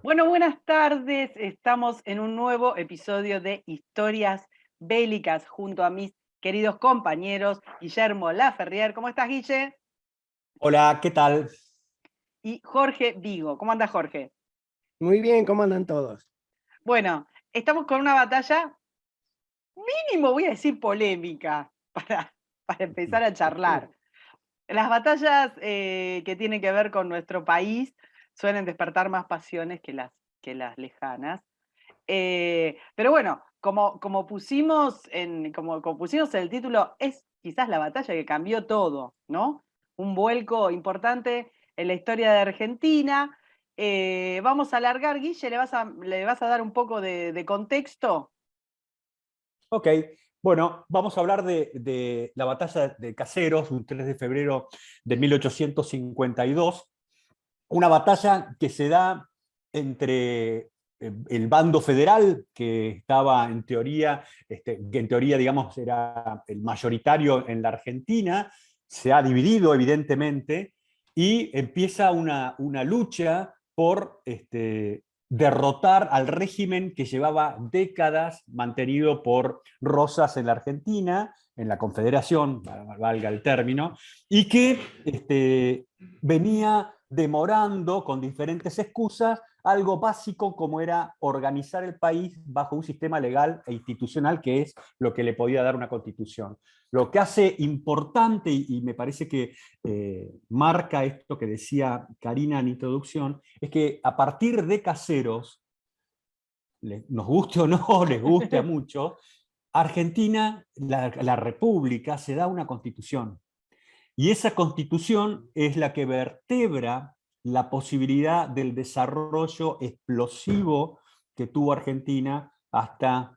Bueno, buenas tardes. Estamos en un nuevo episodio de Historias Bélicas junto a mis queridos compañeros Guillermo Laferrier. ¿Cómo estás, Guille? Hola, ¿qué tal? Y Jorge Vigo. ¿Cómo anda, Jorge? Muy bien, ¿cómo andan todos? Bueno, estamos con una batalla mínimo, voy a decir polémica, para empezar a charlar. Las batallas que tienen que ver con nuestro país suelen despertar más pasiones que las lejanas. Pero bueno, como pusimos como pusimos en el título, es quizás la batalla que cambió todo, ¿no? Un vuelco importante en la historia de Argentina. Vamos a alargar, Guille, ¿le vas a dar un poco de contexto? Ok, bueno, vamos a hablar de la batalla de Caseros, un 3 de febrero de 1852, una batalla que se da entre el bando federal, que estaba en teoría, que en teoría, digamos, era el mayoritario en la Argentina, se ha dividido evidentemente, y empieza una lucha por derrotar al régimen que llevaba décadas mantenido por Rosas en la Argentina, en la Confederación, valga el término, y que venía demorando con diferentes excusas algo básico como era organizar el país bajo un sistema legal e institucional, que es lo que le podía dar una constitución. Lo que hace importante, y me parece que marca esto que decía Karina en introducción, es que a partir de Caseros, nos guste o no, les guste a muchos, Argentina, la República, se da una constitución. Y esa constitución es la que vertebra la posibilidad del desarrollo explosivo que tuvo Argentina hasta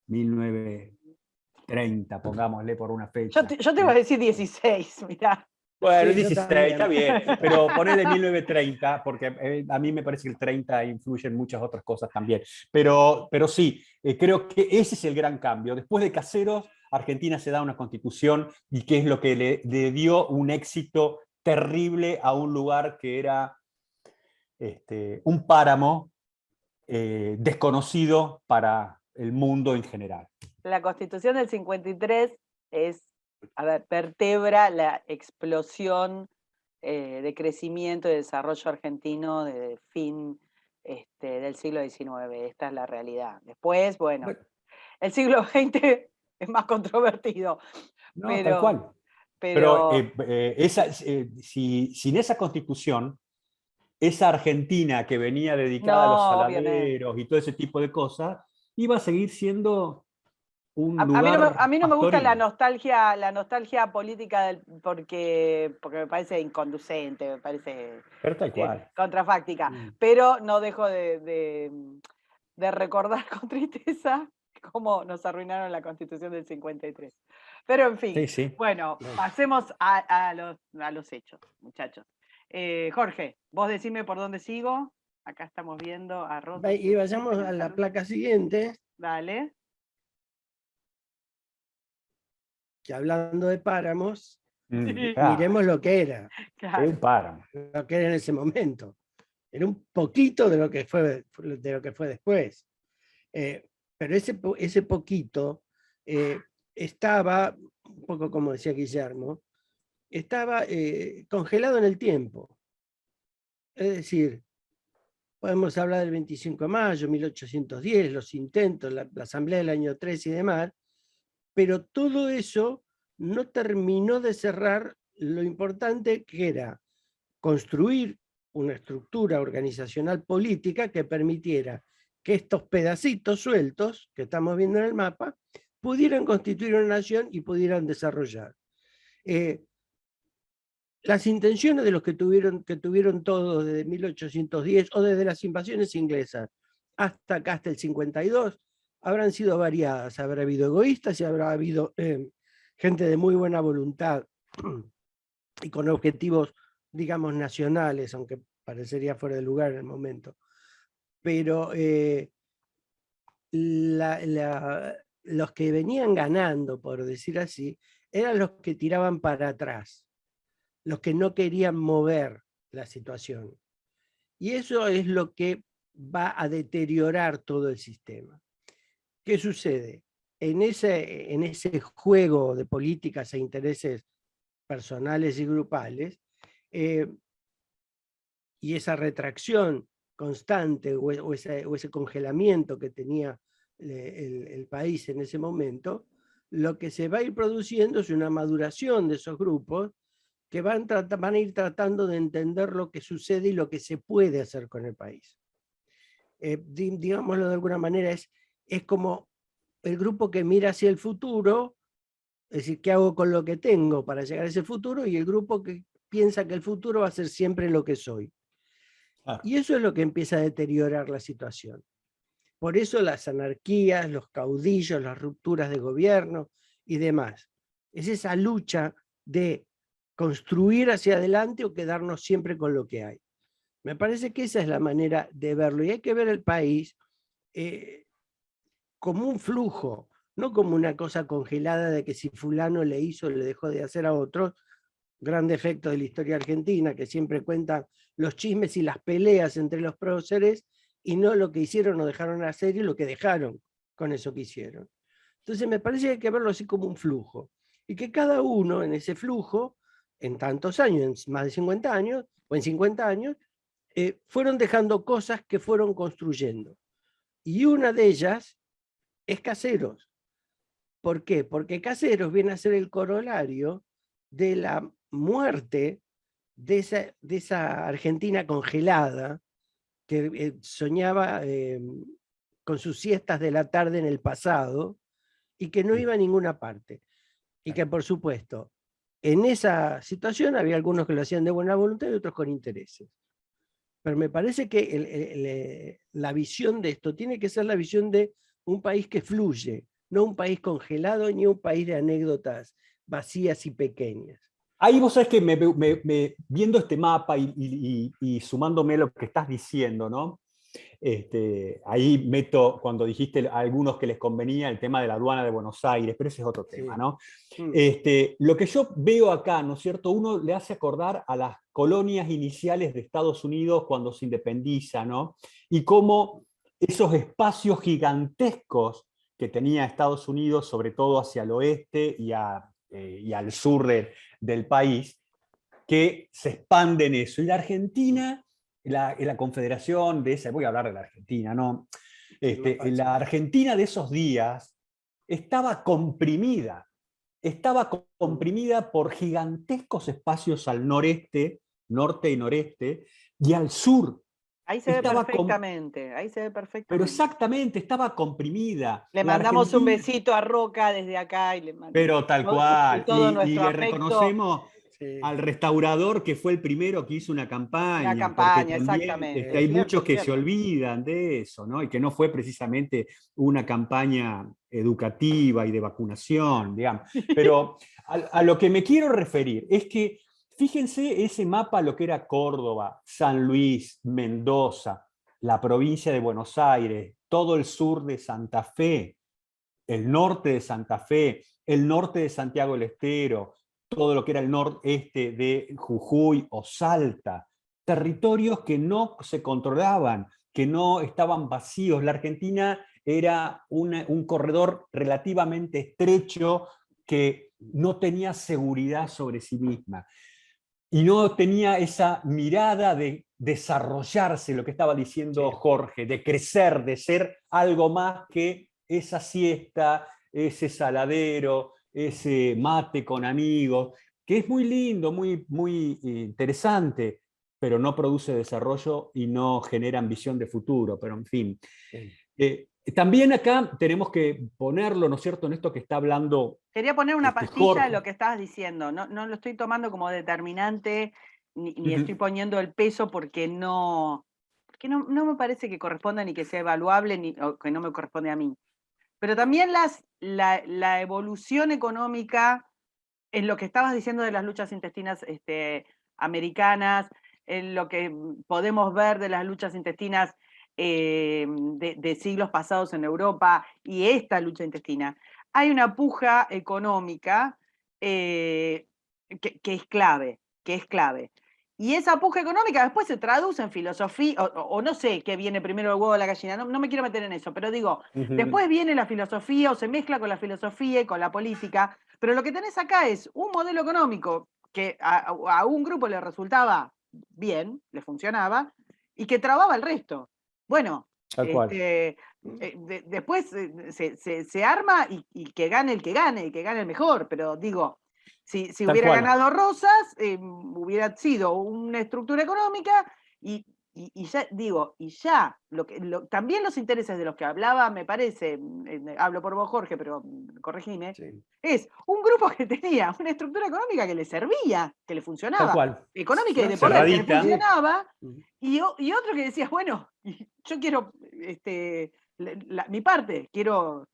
1930, pongámosle por una Yo fecha. te, yo te iba a decir 16, mirá. Bueno, Sí, yo 16, está también. bien, pero ponele 1930, porque a mí me parece que el 30 influye en muchas otras cosas también. Pero sí, creo que ese es el gran cambio. Después de Caseros, Argentina se da una constitución y que es lo que le dio un éxito terrible a un lugar que era un páramo desconocido para el mundo en general. La Constitución del 53 vertebra la explosión de crecimiento y desarrollo argentino de fin del siglo XIX. Esta es la realidad. Después, bueno, Bueno, el siglo XX es más controvertido, no, tal pero, cual. Pero pero sin esa constitución, esa Argentina que venía dedicada a los no, obviamente. saladeros y todo ese tipo de cosas, iba a seguir siendo un A mí no me, lugar a mí no me gusta pastoril. la nostalgia política porque me parece inconducente, me parece Pero tal cual. contrafáctica, Mm. pero no dejo de recordar con tristeza cómo nos arruinaron la Constitución del 53. Pero en fin, Sí, sí. bueno, pasemos a los hechos, muchachos. Jorge, vos decime por dónde sigo. Acá estamos viendo a Rosa. Y vayamos a la placa siguiente, Dale. que hablando de páramos, Ah, miremos lo que era, es un Claro. páramo. lo que era en ese momento. Era un poquito de lo que fue después. Eh, pero ese poquito estaba, un poco como decía Guillermo, estaba congelado en el tiempo. Es decir, podemos hablar del 25 de mayo, 1810, los intentos, la asamblea del año 3 y demás, pero todo eso no terminó de cerrar lo importante que era construir una estructura organizacional política que permitiera que estos pedacitos sueltos que estamos viendo en el mapa pudieran constituir una nación y pudieran desarrollar. Las intenciones de los que tuvieron todos desde 1810 o desde las invasiones inglesas hasta acá, hasta el 52, habrán sido variadas. Habrá habido egoístas y habrá habido gente de muy buena voluntad y con objetivos, digamos, nacionales, aunque parecería fuera de lugar en el momento. Pero los que venían ganando, por decir así, eran los que tiraban para atrás, los que no querían mover la situación. Y eso es lo que va a deteriorar todo el sistema. ¿Qué sucede? En ese juego de políticas e intereses personales y grupales, y esa retracción constante o ese congelamiento que tenía el país en ese momento, lo que se va a ir produciendo es una maduración de esos grupos que van a ir tratando de entender lo que sucede y lo que se puede hacer con el país. Digámoslo de alguna manera, es como el grupo que mira hacia el futuro, es decir, ¿qué hago con lo que tengo para llegar a ese futuro? Y el grupo que piensa que el futuro va a ser siempre lo que soy. Claro. Y eso es lo que empieza a deteriorar la situación. Por eso las anarquías, los caudillos, las rupturas de gobierno y demás. Es esa lucha de construir hacia adelante o quedarnos siempre con lo que hay. Me parece que esa es la manera de verlo. Y hay que ver el país como un flujo, no como una cosa congelada de que si fulano le hizo, le dejó de hacer a otros. Gran defecto de la historia argentina, que siempre cuentan los chismes y las peleas entre los próceres y no lo que hicieron o dejaron de hacer y lo que dejaron con eso que hicieron. Entonces me parece que hay que verlo así como un flujo. Y que cada uno en ese flujo, en tantos años, en más de 50 años, o en 50 años, fueron dejando cosas que fueron construyendo. Y una de ellas es Caseros. ¿Por qué? Porque Caseros viene a ser el corolario de la muerte de esa Argentina congelada que soñaba con sus siestas de la tarde en el pasado y que no iba a ninguna parte. Y que, por supuesto, en esa situación había algunos que lo hacían de buena voluntad y otros con intereses. Pero me parece que la visión de esto tiene que ser la visión de un país que fluye, no un país congelado ni un país de anécdotas vacías y pequeñas. Ahí vos sabés que viendo este mapa y sumándome a lo que estás diciendo, ¿no? Ahí meto, cuando dijiste a algunos que les convenía el tema de la aduana de Buenos Aires, pero ese es otro tema, ¿no? Lo que yo veo acá, ¿no es cierto? Uno le hace acordar a las colonias iniciales de Estados Unidos cuando se independiza, ¿no? Y cómo esos espacios gigantescos que tenía Estados Unidos, sobre todo hacia el oeste y al sur del país, que se expanden eso. Y la Argentina, la confederación de esa, voy a hablar de la Argentina, ¿no? La Argentina de esos días estaba comprimida por gigantescos espacios al norte y noreste, y al sur. Ahí se ve perfectamente, ahí se ve perfectamente. Pero exactamente, estaba comprimida. Le mandamos un besito a Roca desde acá. Pero tal cual, y le reconocemos al restaurador que fue el primero que hizo una campaña. Una campaña, porque también, exactamente. hay muchos que se olvidan de eso, ¿no? Y que no fue precisamente una campaña educativa y de vacunación, digamos. Pero a lo que me quiero referir es que, fíjense ese mapa, lo que era Córdoba, San Luis, Mendoza, la provincia de Buenos Aires, todo el sur de Santa Fe, el norte de Santa Fe, el norte de Santiago del Estero, todo lo que era el noreste de Jujuy o Salta, territorios que no se controlaban, que no estaban vacíos. La Argentina era un corredor relativamente estrecho que no tenía seguridad sobre sí misma y no tenía esa mirada de desarrollarse, lo que estaba diciendo Jorge, de crecer, de ser algo más que esa siesta, ese saladero, ese mate con amigos, que es muy lindo, muy, muy interesante, pero no produce desarrollo y no genera ambición de futuro. Pero en fin. También acá tenemos que ponerlo, ¿no es cierto?, en esto que está hablando. Quería poner una pastilla Jorge. de lo que estabas diciendo. No lo estoy tomando como determinante, ni estoy poniendo el peso porque no me parece que corresponda ni que sea evaluable, o que no me corresponde a mí. Pero también la evolución económica, en lo que estabas diciendo de las luchas intestinas americanas, en lo que podemos ver de las luchas intestinas de siglos pasados en Europa y esta lucha intestina, hay una puja económica que es clave, Y esa puja económica después se traduce en filosofía, o no sé qué viene primero el huevo o la gallina, no me quiero meter en eso, pero digo, después viene la filosofía o se mezcla con la filosofía y con la política, pero lo que tenés acá es un modelo económico que a un grupo le resultaba bien, le funcionaba, y que trababa el resto. Bueno, Tal cual. después se arma y que gane el que gane, y que gane el mejor, pero digo, si Tal hubiera cual. ganado Rosas, hubiera sido una estructura económica y ya, digo, y ya, también los intereses de los que hablaba, me parece, hablo por vos, Jorge, pero corregime, Sí. es un grupo que tenía una estructura económica que le servía, que le Tal funcionaba, cual. económica y de poder, que le Cerradita. funcionaba, y otro que decía, bueno, yo quiero mi parte, quiero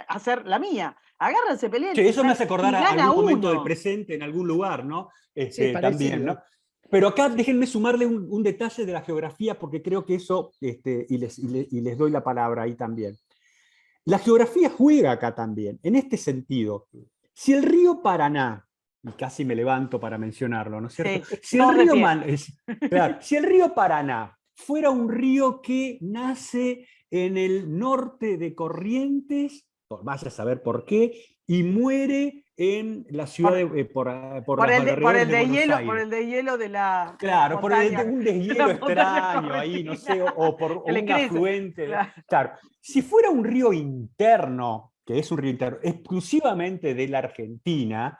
hacer la mía. Agárrense, peleen Che, eso me hace y acordar a gana algún momento del uno. presente en algún lugar, ¿no? Sí, También, parecido. ¿no? Pero acá déjenme sumarle un detalle de la geografía, porque creo que eso, y les doy la palabra ahí también. La geografía juega acá también, en este sentido. Si el río Paraná, y casi me levanto para mencionarlo, ¿no es cierto? Sí, Si el todos de río, pie. claro, si el río Paraná fuera un río que nace en el norte de Corrientes, vaya a saber por qué, y muere en la ciudad por los alrededores de Buenos Por Aires. el deshielo de la Claro, por montaña, un de deshielo la montaña extraño ahí, no sé, correntina, o que le un crece. afluente. Claro. Claro, si fuera un río interno, que es un río interno, exclusivamente de la Argentina,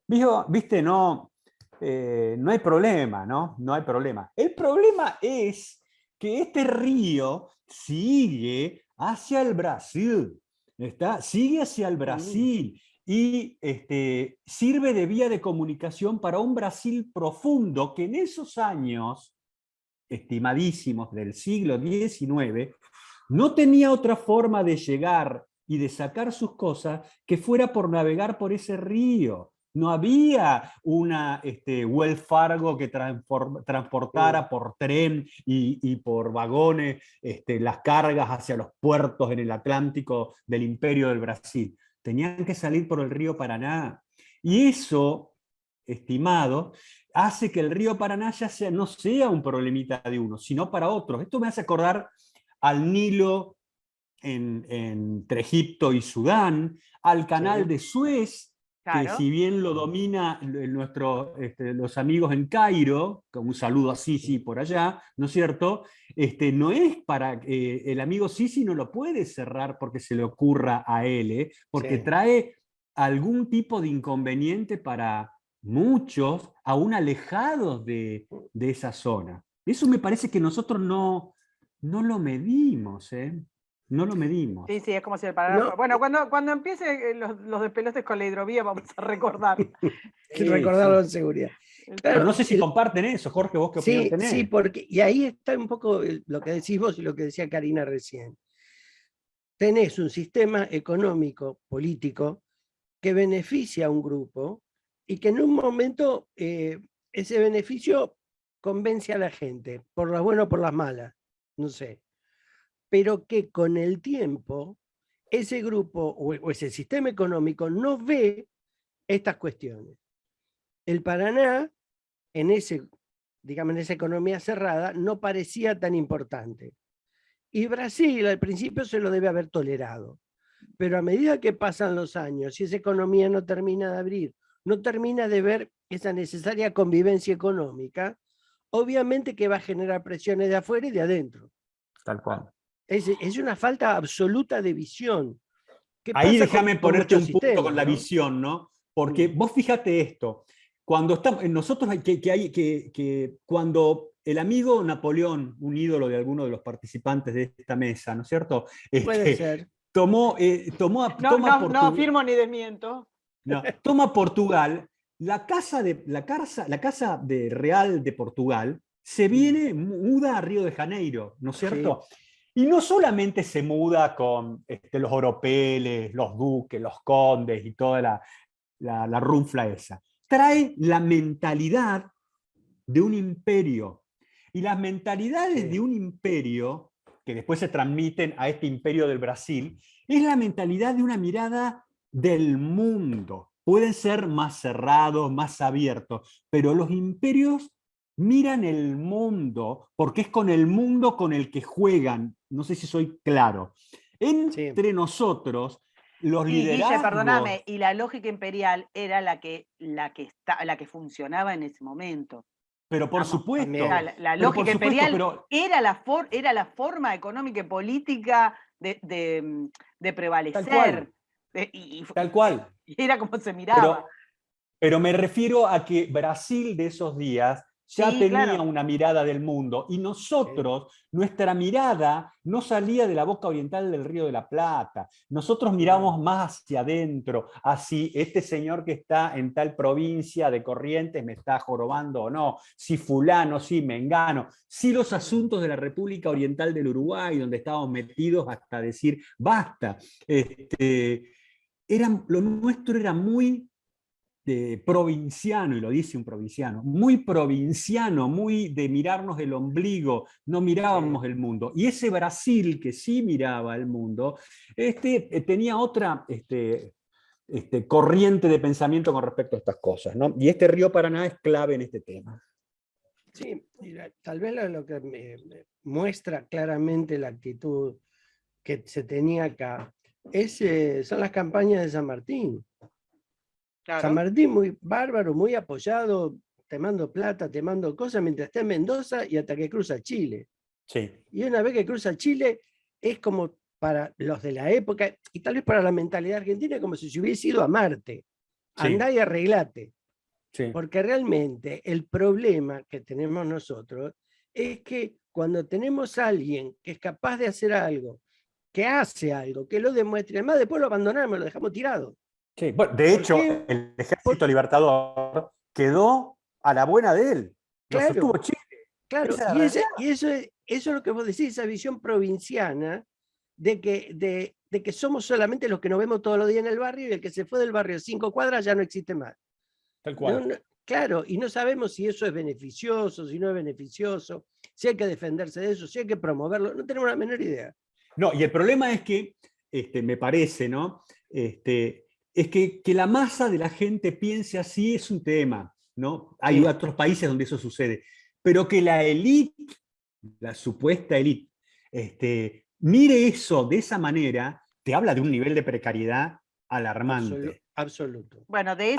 viste, no, no hay problema, ¿no? No hay problema. El problema es que este río sigue hacia el Brasil, ¿está? Sigue hacia el Brasil y sirve de vía de comunicación para un Brasil profundo que en esos años estimadísimos del siglo XIX no tenía otra forma de llegar y de sacar sus cosas que fuera por navegar por ese río. No había una Wells Fargo que transportara por tren y por vagones las cargas hacia los puertos en el Atlántico del Imperio del Brasil. Tenían que salir por el río Paraná. Y eso, estimado, hace que el río Paraná ya no sea un problemita de uno, sino para otros. Esto me hace acordar al Nilo entre Egipto y Sudán, al canal de Suez, que Claro. si bien lo domina los amigos en Cairo, con un saludo a Sisi por allá, ¿no es cierto? No es para, el amigo Sisi no lo puede cerrar porque se le ocurra a él, porque Sí. trae algún tipo de inconveniente para muchos, aún alejados de esa zona. Eso me parece que nosotros no lo medimos, ¿eh? No lo medimos. Sí, sí, es como si el Paraná No, bueno, cuando empiece los despelotes con la hidrovía vamos a recordar. que Sí, recordarlo sí. en seguridad. Pero Claro, no sé si comparten eso, Jorge, vos qué opinión sí, sí, tenés. porque, y ahí está un poco lo que decís vos y lo que decía Karina recién. Tenés un sistema económico, político, que beneficia a un grupo y que en un momento ese beneficio convence a la gente, por las buenas o por las malas, no sé, pero que con el tiempo ese grupo o ese sistema económico no ve estas cuestiones. El Paraná, en digamos, en esa economía cerrada, no parecía tan importante. Y Brasil al principio se lo debe haber tolerado. Pero a medida que pasan los años y esa economía no termina de abrir, no termina de ver esa necesaria convivencia económica, obviamente que va a generar presiones de afuera y de adentro. Tal cual. Es una falta absoluta de visión. ¿Qué Ahí pasa déjame con ponerte muchos un punto con sistemas, la no? visión, ¿no? Porque vos fíjate esto, cuando estamos, nosotros cuando el amigo Napoleón, un ídolo de alguno de los participantes de esta mesa, ¿no es cierto? Puede ser. Toma No afirmo ni desmiento. toma Portugal, la casa de Real de Portugal se viene, muda a Río de Janeiro, ¿no es cierto? Sí. Y no solamente se muda con los oropeles, los duques, los condes y toda la runfla esa. Trae la mentalidad de un imperio. Y las mentalidades de un imperio, que después se transmiten a este imperio del Brasil, es la mentalidad de una mirada del mundo. Pueden ser más cerrados, más abiertos, pero los imperios miran el mundo, porque es con el mundo con el que juegan. No sé si soy claro. Entre nosotros, los Sí, Guille, liderazgos... perdóname, y la lógica imperial era la que funcionaba en ese momento. Pero por supuesto. La lógica imperial era la forma económica y política de prevalecer. Tal cual. Y era como se miraba. Pero me refiero a que Brasil de esos días ya tenía una mirada del mundo, y nosotros, nuestra mirada no salía de la boca oriental del Río de la Plata. Nosotros miramos más hacia adentro, así este señor que está en tal provincia de Corrientes me está jorobando o no, si fulano, si mengano, si los asuntos de la República Oriental del Uruguay, donde estábamos metidos hasta decir basta. Lo nuestro era muy provinciano, y lo dice un provinciano, muy provinciano, muy de mirarnos el ombligo, no mirábamos el mundo. Y ese Brasil que sí miraba el mundo, tenía otra corriente de pensamiento con respecto a estas cosas, ¿no? Y este río Paraná es clave en este tema. Sí, tal vez lo que me muestra claramente la actitud que se tenía acá son las campañas de San Martín. Claro. San Martín muy bárbaro, muy apoyado, te mando plata, te mando cosas, mientras está en Mendoza y hasta que cruza Chile. Sí. Y una vez que cruza Chile, es como para los de la época, y tal vez para la mentalidad argentina, como si se hubiese ido a Marte. Sí. Andá y arreglate. Sí. Porque realmente el problema que tenemos nosotros es que cuando tenemos a alguien que es capaz de hacer algo, que hace algo, que lo demuestre, además después lo abandonamos, lo dejamos tirado. Sí, bueno, de hecho, el Ejército Libertador quedó a la buena de él. Lo sostuvo Chile. Claro, y eso es lo que vos decís, esa visión provinciana de que somos solamente los que nos vemos todos los días en el barrio, y el que se fue del barrio 5 cuadras ya no existe más. Tal cual. Claro, y no sabemos si eso es beneficioso, si no es beneficioso, si hay que defenderse de eso, si hay que promoverlo, no tenemos la menor idea. No, y el problema es que, me parece, ¿no? Es que la masa de la gente piense así es un tema, ¿no? Hay otros países donde eso sucede, pero que la élite, la supuesta élite, mire eso de esa manera, te habla de un nivel de precariedad alarmante. Absoluto. Bueno, de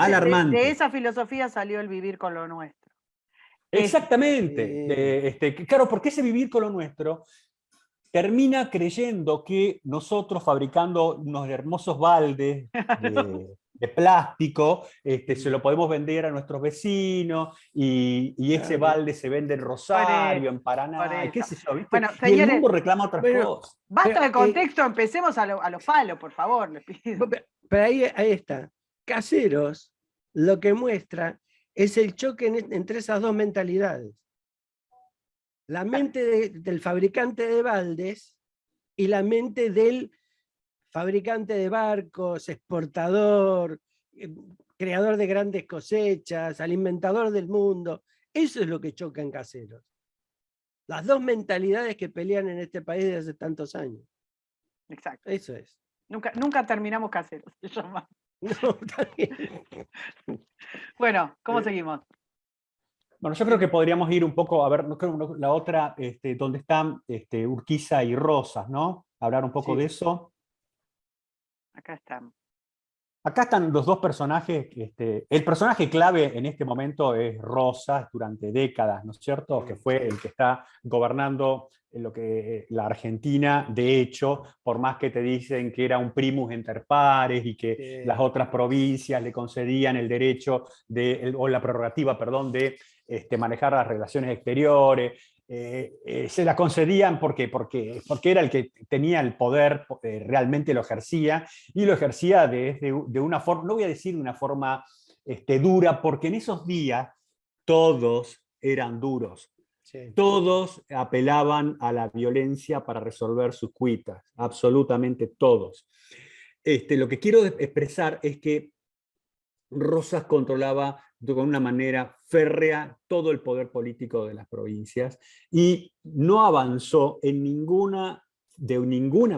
esa filosofía salió el vivir con lo nuestro. Exactamente. Claro, porque ese vivir con lo nuestro termina creyendo que nosotros, fabricando unos hermosos baldes de plástico, se lo podemos vender a nuestros vecinos, y ese balde se vende en Rosario, en Paraná, qué sé yo, ¿viste? Bueno, y señores, el mundo reclama otras cosas. Basta de contexto, empecemos a los palos, por favor, les pido. Pero ahí está. Caseros lo que muestra es el choque entre esas dos mentalidades. La mente del fabricante de baldes y la mente del fabricante de barcos, exportador, creador de grandes cosechas, alimentador del mundo. Eso es lo que choca en Caseros. Las dos mentalidades que pelean en este país desde hace tantos años. Exacto. Eso es. Nunca terminamos Caseros. No, también. Bueno, ¿cómo seguimos? Bueno, yo creo que podríamos ir un poco a ver la otra, donde están Urquiza y Rosas, ¿no? Hablar un poco de eso. Acá están. Acá están los dos personajes. El personaje clave en este momento es Rosas, durante décadas, ¿no es cierto? Que fue el que está gobernando la Argentina. De hecho, por más que te dicen que era un primus inter pares y que las otras provincias le concedían el derecho o la prerrogativa, perdón, de manejar las relaciones exteriores, se la concedían porque era el que tenía el poder, realmente lo ejercía, y lo ejercía de una forma, no voy a decir de una forma dura, porque en esos días todos eran duros. Sí. Todos apelaban a la violencia para resolver sus cuitas, absolutamente todos. Lo que quiero expresar es que Rosas controlaba con una manera férrea todo el poder político de las provincias y no avanzó de ninguna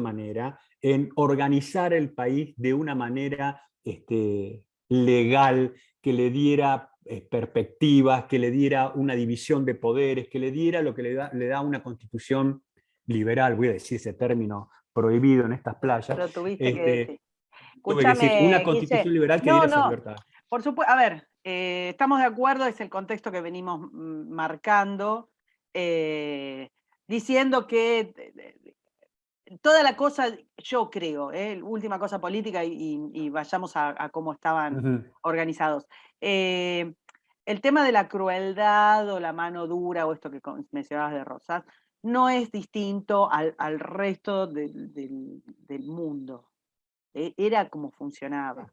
manera en organizar el país de una manera legal que le diera perspectivas, que le diera una división de poderes, que le diera lo que le da una constitución liberal, voy a decir ese término prohibido en estas playas. Lo tuviste que decir. Tuve que decir una Escúchame, constitución Guille. liberal que No, diera esa no. libertad. Por supuesto, a ver, estamos de acuerdo, es el contexto que venimos marcando, diciendo que toda la cosa, yo creo, última cosa política y vayamos a cómo estaban organizados. El tema de la crueldad o la mano dura o esto que mencionabas de Rosas, no es distinto al resto del mundo. Era como funcionaba.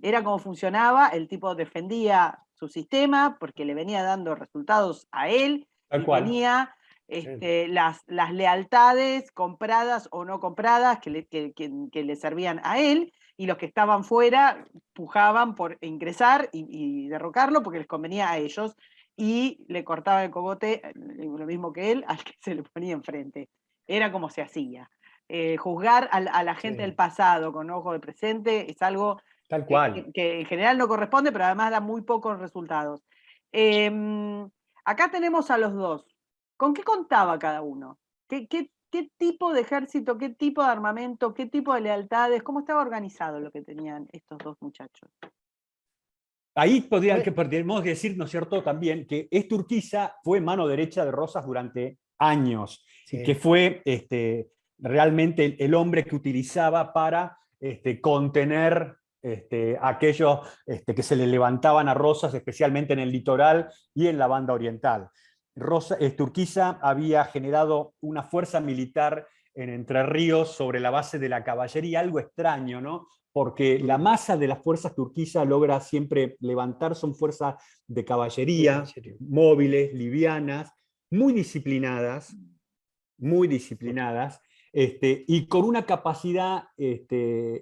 Era como funcionaba, el tipo defendía su sistema porque le venía dando resultados a él Tal y cual. tenía las lealtades compradas o no compradas que le servían a él, y los que estaban fuera pujaban por ingresar y derrocarlo porque les convenía a ellos, y le cortaban el cogote, lo mismo que él, al que se le ponía enfrente. Era como se hacía. Juzgar a la gente del pasado con ojo de presente es algo Tal cual. que en general no corresponde, pero además da muy pocos resultados. Acá tenemos a los dos. ¿Con qué contaba cada uno? ¿Qué tipo de ejército, qué tipo de armamento, qué tipo de lealtades, cómo estaba organizado lo que tenían estos dos muchachos? Ahí podríamos decir, ¿no es cierto?, también que Urquiza fue mano derecha de Rosas durante años, Sí. y que fue realmente el hombre que utilizaba para contener aquellos que se le levantaban a Rosas, especialmente en el litoral y en la banda oriental. Urquiza había generado una fuerza militar en Entre Ríos sobre la base de la caballería, algo extraño, ¿no? Porque la masa de las fuerzas turquisas logra siempre levantar, son fuerzas de caballería, móviles, livianas, muy disciplinadas, y con una capacidad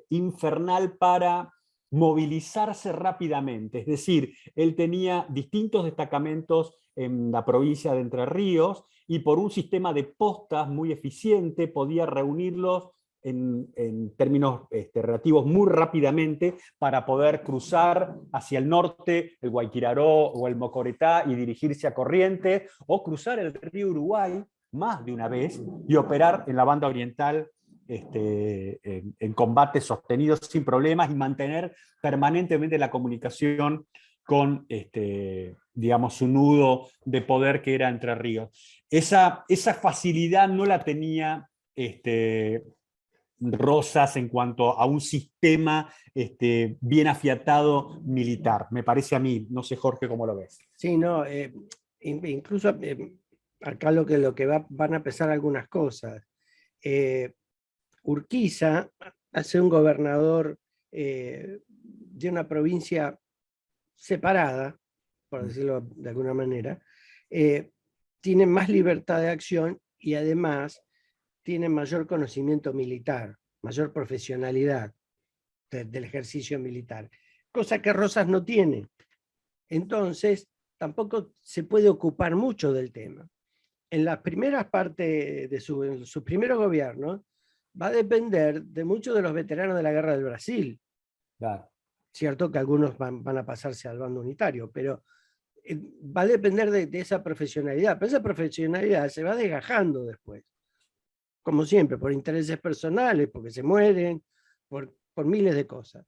infernal para movilizarse rápidamente. Es decir, él tenía distintos destacamentos en la provincia de Entre Ríos y por un sistema de postas muy eficiente podía reunirlos en términos relativos muy rápidamente para poder cruzar hacia el norte el Guayquiraró o el Mocoretá y dirigirse a Corrientes, o cruzar el río Uruguay más de una vez y operar en la banda oriental en combates sostenidos sin problemas y mantener permanentemente la comunicación con digamos, su nudo de poder que era Entre Ríos. Esa facilidad no la tenía Rosas en cuanto a un sistema bien afiatado militar, me parece a mí. No sé, Jorge, cómo lo ves. Sí, no, incluso acá lo que van a pesar algunas cosas. Urquiza, al ser un gobernador de una provincia separada, por decirlo de alguna manera, tiene más libertad de acción y además tiene mayor conocimiento militar, mayor profesionalidad del ejercicio militar, cosa que Rosas no tiene. Entonces, tampoco se puede ocupar mucho del tema. En las primeras partes de sus primeros gobiernos, va a depender de muchos de los veteranos de la Guerra del Brasil. Claro. Cierto que algunos van a pasarse al bando unitario, pero va a depender de esa profesionalidad. Pero esa profesionalidad se va desgajando después. Como siempre, por intereses personales, porque se mueren, por miles de cosas.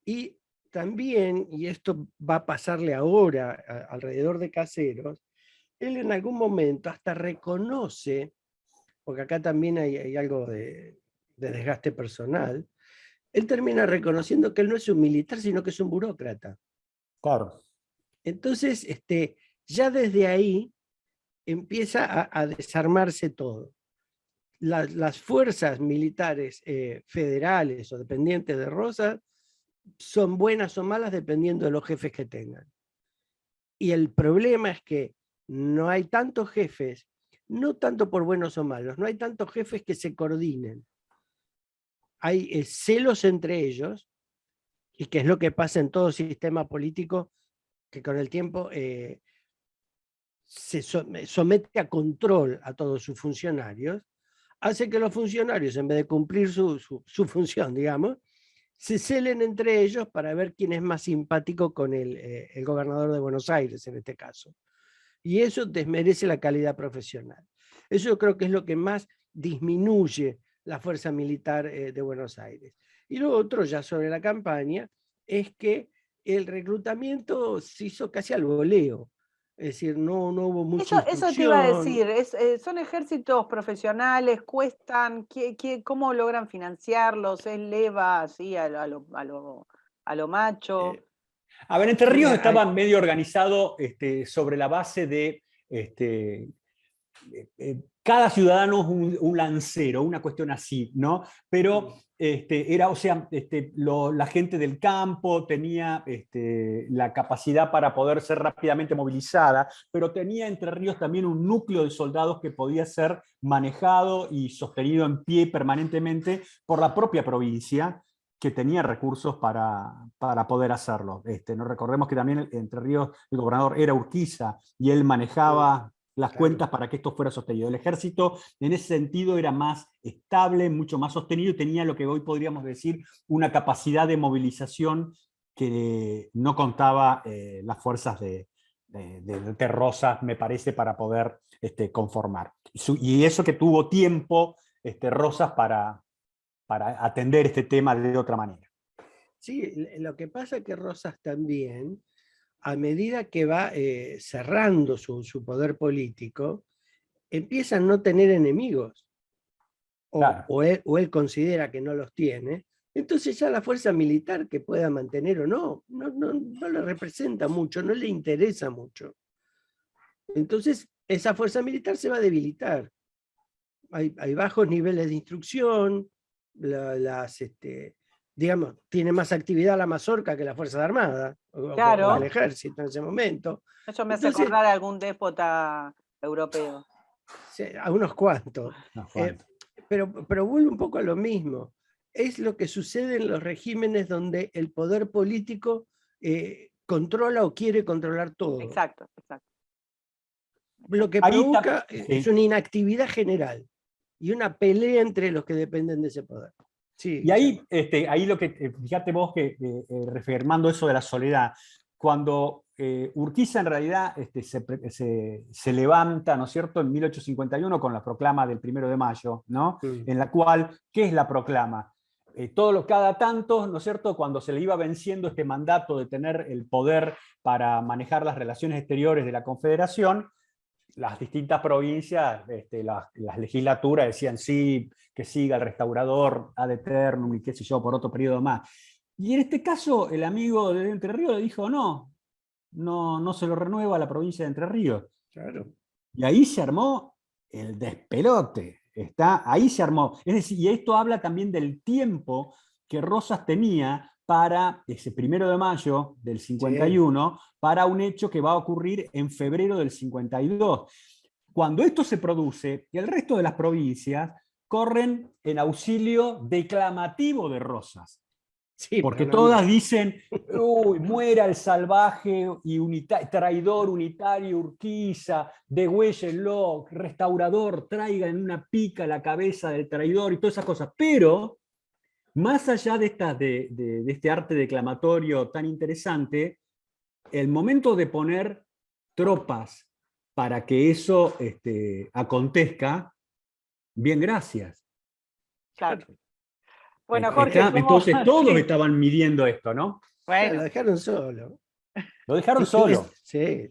Y también, y esto va a pasarle ahora alrededor de Caseros, él en algún momento hasta reconoce, porque acá también hay algo de desgaste personal, él termina reconociendo que él no es un militar, sino que es un burócrata. Claro. Entonces, ya desde ahí empieza a desarmarse todo. Las fuerzas militares federales o dependientes de Rosas son buenas o malas dependiendo de los jefes que tengan. Y el problema es que no hay tantos jefes, no tanto por buenos o malos, no hay tantos jefes que se coordinen. Hay celos entre ellos, y que es lo que pasa en todo sistema político, que con el tiempo se somete a control a todos sus funcionarios, hace que los funcionarios, en vez de cumplir su función, digamos, se celen entre ellos para ver quién es más simpático con el gobernador de Buenos Aires en este caso. Y eso desmerece la calidad profesional. Eso yo creo que es lo que más disminuye la fuerza militar de Buenos Aires. Y lo otro, ya sobre la campaña, es que el reclutamiento se hizo casi al voleo. Es decir, no hubo mucha Eso te iba a instrucción. decir, son ejércitos profesionales, cuestan, ¿cómo logran financiarlos? ¿Es leva así a lo macho? Eh, A ver, Entre Ríos mira, estaba medio organizado sobre la base de cada ciudadano es un lancero, una cuestión así, ¿no? Pero era, o sea, la gente del campo tenía la capacidad para poder ser rápidamente movilizada, pero tenía Entre Ríos también un núcleo de soldados que podía ser manejado y sostenido en pie permanentemente por la propia provincia, que tenía recursos para poder hacerlo. No recordemos que también Entre Ríos, el gobernador era Urquiza, y él manejaba las claro. cuentas para que esto fuera sostenido. El ejército en ese sentido era más estable, mucho más sostenido, y tenía lo que hoy podríamos decir una capacidad de movilización que no contaba las fuerzas de Rosas, me parece, para poder conformar. Y eso que tuvo tiempo Rosas para atender este tema de otra manera. Sí, lo que pasa es que Rosas también, a medida que va cerrando su poder político, empieza a no tener enemigos, Claro. o él considera que no los tiene. Entonces ya la fuerza militar que pueda mantener o no le representa mucho, no le interesa mucho. Entonces esa fuerza militar se va a debilitar. Hay bajos niveles de instrucción, digamos, tiene más actividad la mazorca que la Fuerza Armada, Claro. o el ejército en ese momento. Eso me hace Entonces, acordar a algún déspota europeo. a unos cuantos. No, Juan. Pero vuelve un poco a lo mismo. Es lo que sucede en los regímenes donde el poder político controla o quiere controlar todo. Exacto. Lo que Ahí provoca sí. es una inactividad general y una pelea entre los que dependen de ese poder. Sí, Y ahí, ahí lo que, fíjate vos que reafirmando eso de la soledad, cuando Urquiza en realidad se levanta, ¿no es cierto?, en 1851 con la proclama del 1 de mayo, ¿no? En la cual, ¿qué es la proclama? Cada tanto, ¿no es cierto?, cuando se le iba venciendo este mandato de tener el poder para manejar las relaciones exteriores de la Confederación, las distintas provincias, las legislaturas decían sí, que siga el restaurador ad eternum y qué sé yo, por otro periodo más. Y en este caso, el amigo de Entre Ríos le dijo no se lo renueva a la provincia de Entre Ríos. Claro. Y ahí se armó el despelote. Ahí se armó. Es decir, y esto habla también del tiempo que Rosas tenía para ese 1 de mayo del 51, sí, para un hecho que va a ocurrir en febrero del 52. Cuando esto se produce, el resto de las provincias corren en auxilio declamativo de Rosas. Sí, porque todas dicen, uy, muera el salvaje y traidor unitario Urquiza, degüéllenlo, restaurador, traigan en una pica la cabeza del traidor y todas esas cosas. Pero, más allá de este arte declamatorio tan interesante, el momento de poner tropas para que eso acontezca, bien, gracias. Claro. Bueno, Jorge, entonces todos estaban midiendo esto, ¿no? Bueno. Lo dejaron solo. Lo dejaron solo. Sí.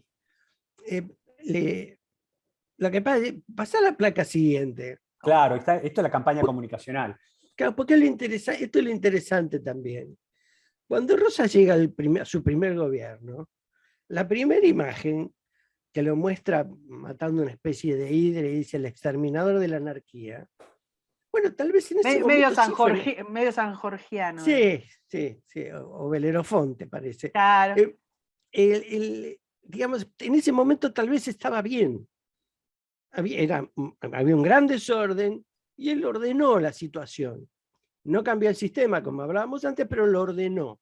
Lo que pasa es pasar la placa siguiente. Claro, esto es la campaña comunicacional. Claro, porque esto es lo interesante también. Cuando Rosas llega a su primer gobierno, la primera imagen que lo muestra matando una especie de hidra y dice el exterminador de la anarquía. Bueno, tal vez en ese momento medio sanjorgiano. Sí, o Belerofonte parece. Claro. Digamos, en ese momento tal vez estaba bien. Había un gran desorden y él ordenó la situación. No cambió el sistema, como hablábamos antes, pero lo ordenó.